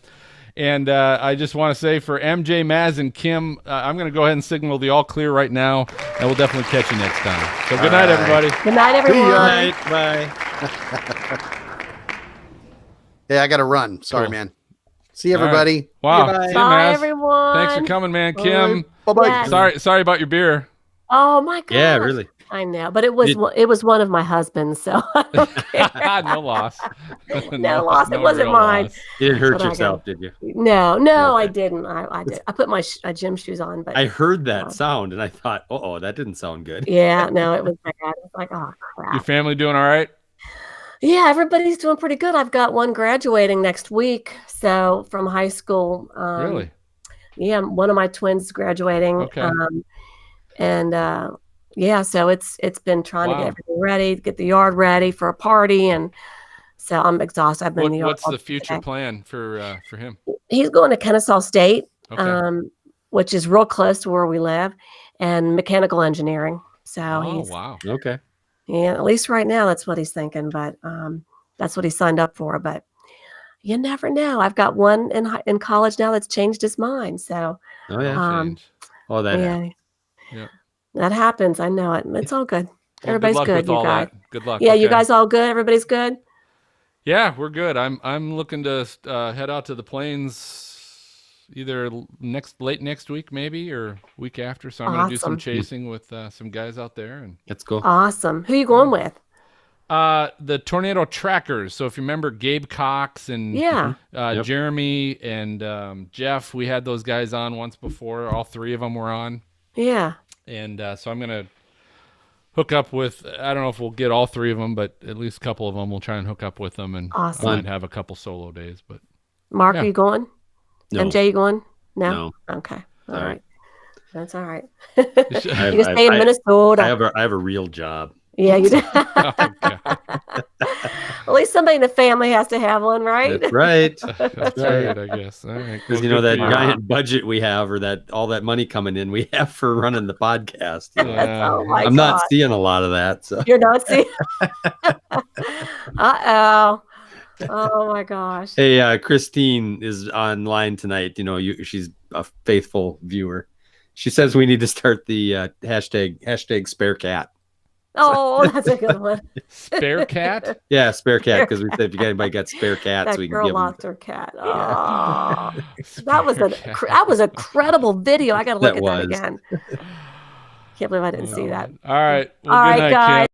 S1: And I just want to say for MJ, Maz, and Kim, I'm going to go ahead and signal the all clear right now, and we'll definitely catch you next time. So good night, everybody.
S6: Good night, everyone.
S2: Good night. Bye.
S4: Hey, I got to run. Sorry,
S1: Cool.
S4: man. See everybody.
S1: Wow.
S2: Goodbye.
S1: See you,
S6: Bye,
S1: Maz.
S6: everyone.
S1: Thanks for coming, man. Kim,
S4: Bye-bye.
S6: Yes.
S1: sorry about your beer.
S6: Oh my God.
S2: Yeah, really.
S6: I know, but it was one of my husband's, so I don't care.
S1: No loss.
S6: No loss. It wasn't
S1: real
S6: mine.
S1: loss.
S2: You didn't hurt
S6: But I
S2: yourself, did you?
S6: No,
S2: Okay.
S6: I didn't. I did. I put my gym shoes on, but
S2: I heard that sound, and I thought, that didn't sound good.
S6: yeah, no, it was bad. It was like, oh crap.
S1: Your family doing all right?
S6: Yeah, everybody's doing pretty good. I've got one graduating next week, so from high school.
S1: Really?
S6: Yeah, one of my twins is graduating.
S1: Okay.
S6: Yeah, so it's been trying to
S1: Wow.
S6: get everything ready, get the yard ready for a party, and so I'm exhausted. I've been in the yard
S1: What's
S6: all
S1: the future
S6: day.
S1: plan for him?
S6: He's going to Kennesaw State,
S1: Okay.
S6: which is real close to where we live, and mechanical engineering. So
S1: Oh,
S6: he's
S1: wow.
S2: Okay.
S6: yeah, at least right now that's what he's thinking. But that's what he signed up for. But you never know. I've got one in college now that's changed his mind. So
S2: Oh yeah.
S1: Change.
S2: Oh, that.
S6: yeah,
S1: Yeah.
S6: that happens. I know it. It's all good.
S1: Well,
S6: Everybody's
S1: good luck
S6: good.
S1: with
S6: You
S1: all
S6: guys.
S1: that. Good luck.
S6: Yeah, you
S1: Okay.
S6: guys all good. Everybody's good.
S1: Yeah, we're good. I'm looking to head out to the plains either late next week maybe or week after. So I'm going to do some
S6: Awesome.
S1: chasing with some guys out there. And
S2: Let's go.
S6: Awesome. Who you going with?
S1: the Tornado Trackers. So if you remember Gabe Cox and
S6: Yeah.
S2: Yep.
S1: Jeremy and Jeff, we had those guys on once before. All three of them were on.
S6: Yeah.
S1: And so I'm going to hook up with, I don't know if we'll get all three of them, but at least a couple of them we'll try and hook up with them. And
S6: Awesome.
S1: might have a couple solo days. But
S6: Mark,
S1: Yeah.
S6: are you going?
S2: No.
S6: MJ, you going? No?
S2: No.
S6: Okay. All
S2: All
S6: right.
S2: right.
S6: That's all right.
S2: I
S6: You
S2: have-
S6: can stay in
S2: I-
S6: Minnesota.
S2: I have a real job.
S6: Yeah, you do.
S1: Oh, God.
S6: At least somebody in the family has to have one, right?
S2: That's right.
S1: That's right, I guess. All right.
S2: Because
S1: Well,
S2: that
S1: good for you.
S2: giant budget we have, or that all that money coming in we have for running the podcast.
S6: Oh my
S2: I'm not
S6: God.
S2: seeing a lot of that. So
S6: You're not seeing. Uh-oh. Oh my gosh.
S2: hey, Christine is online tonight. She's a faithful viewer. She says we need to start the hashtag spare cat.
S6: Oh, that's a good one.
S1: Spare cat?
S2: Yeah, spare cat, because we said if anybody got spare cats,
S6: That
S2: we can
S6: girl
S2: give them.
S6: lost her cat. Oh, that was a credible video. I got to look
S2: That
S6: at that
S2: was.
S6: again. Can't believe I didn't see that.
S1: All right. Well,
S6: All
S1: good
S6: right,
S1: night,
S6: guys.
S1: Kim.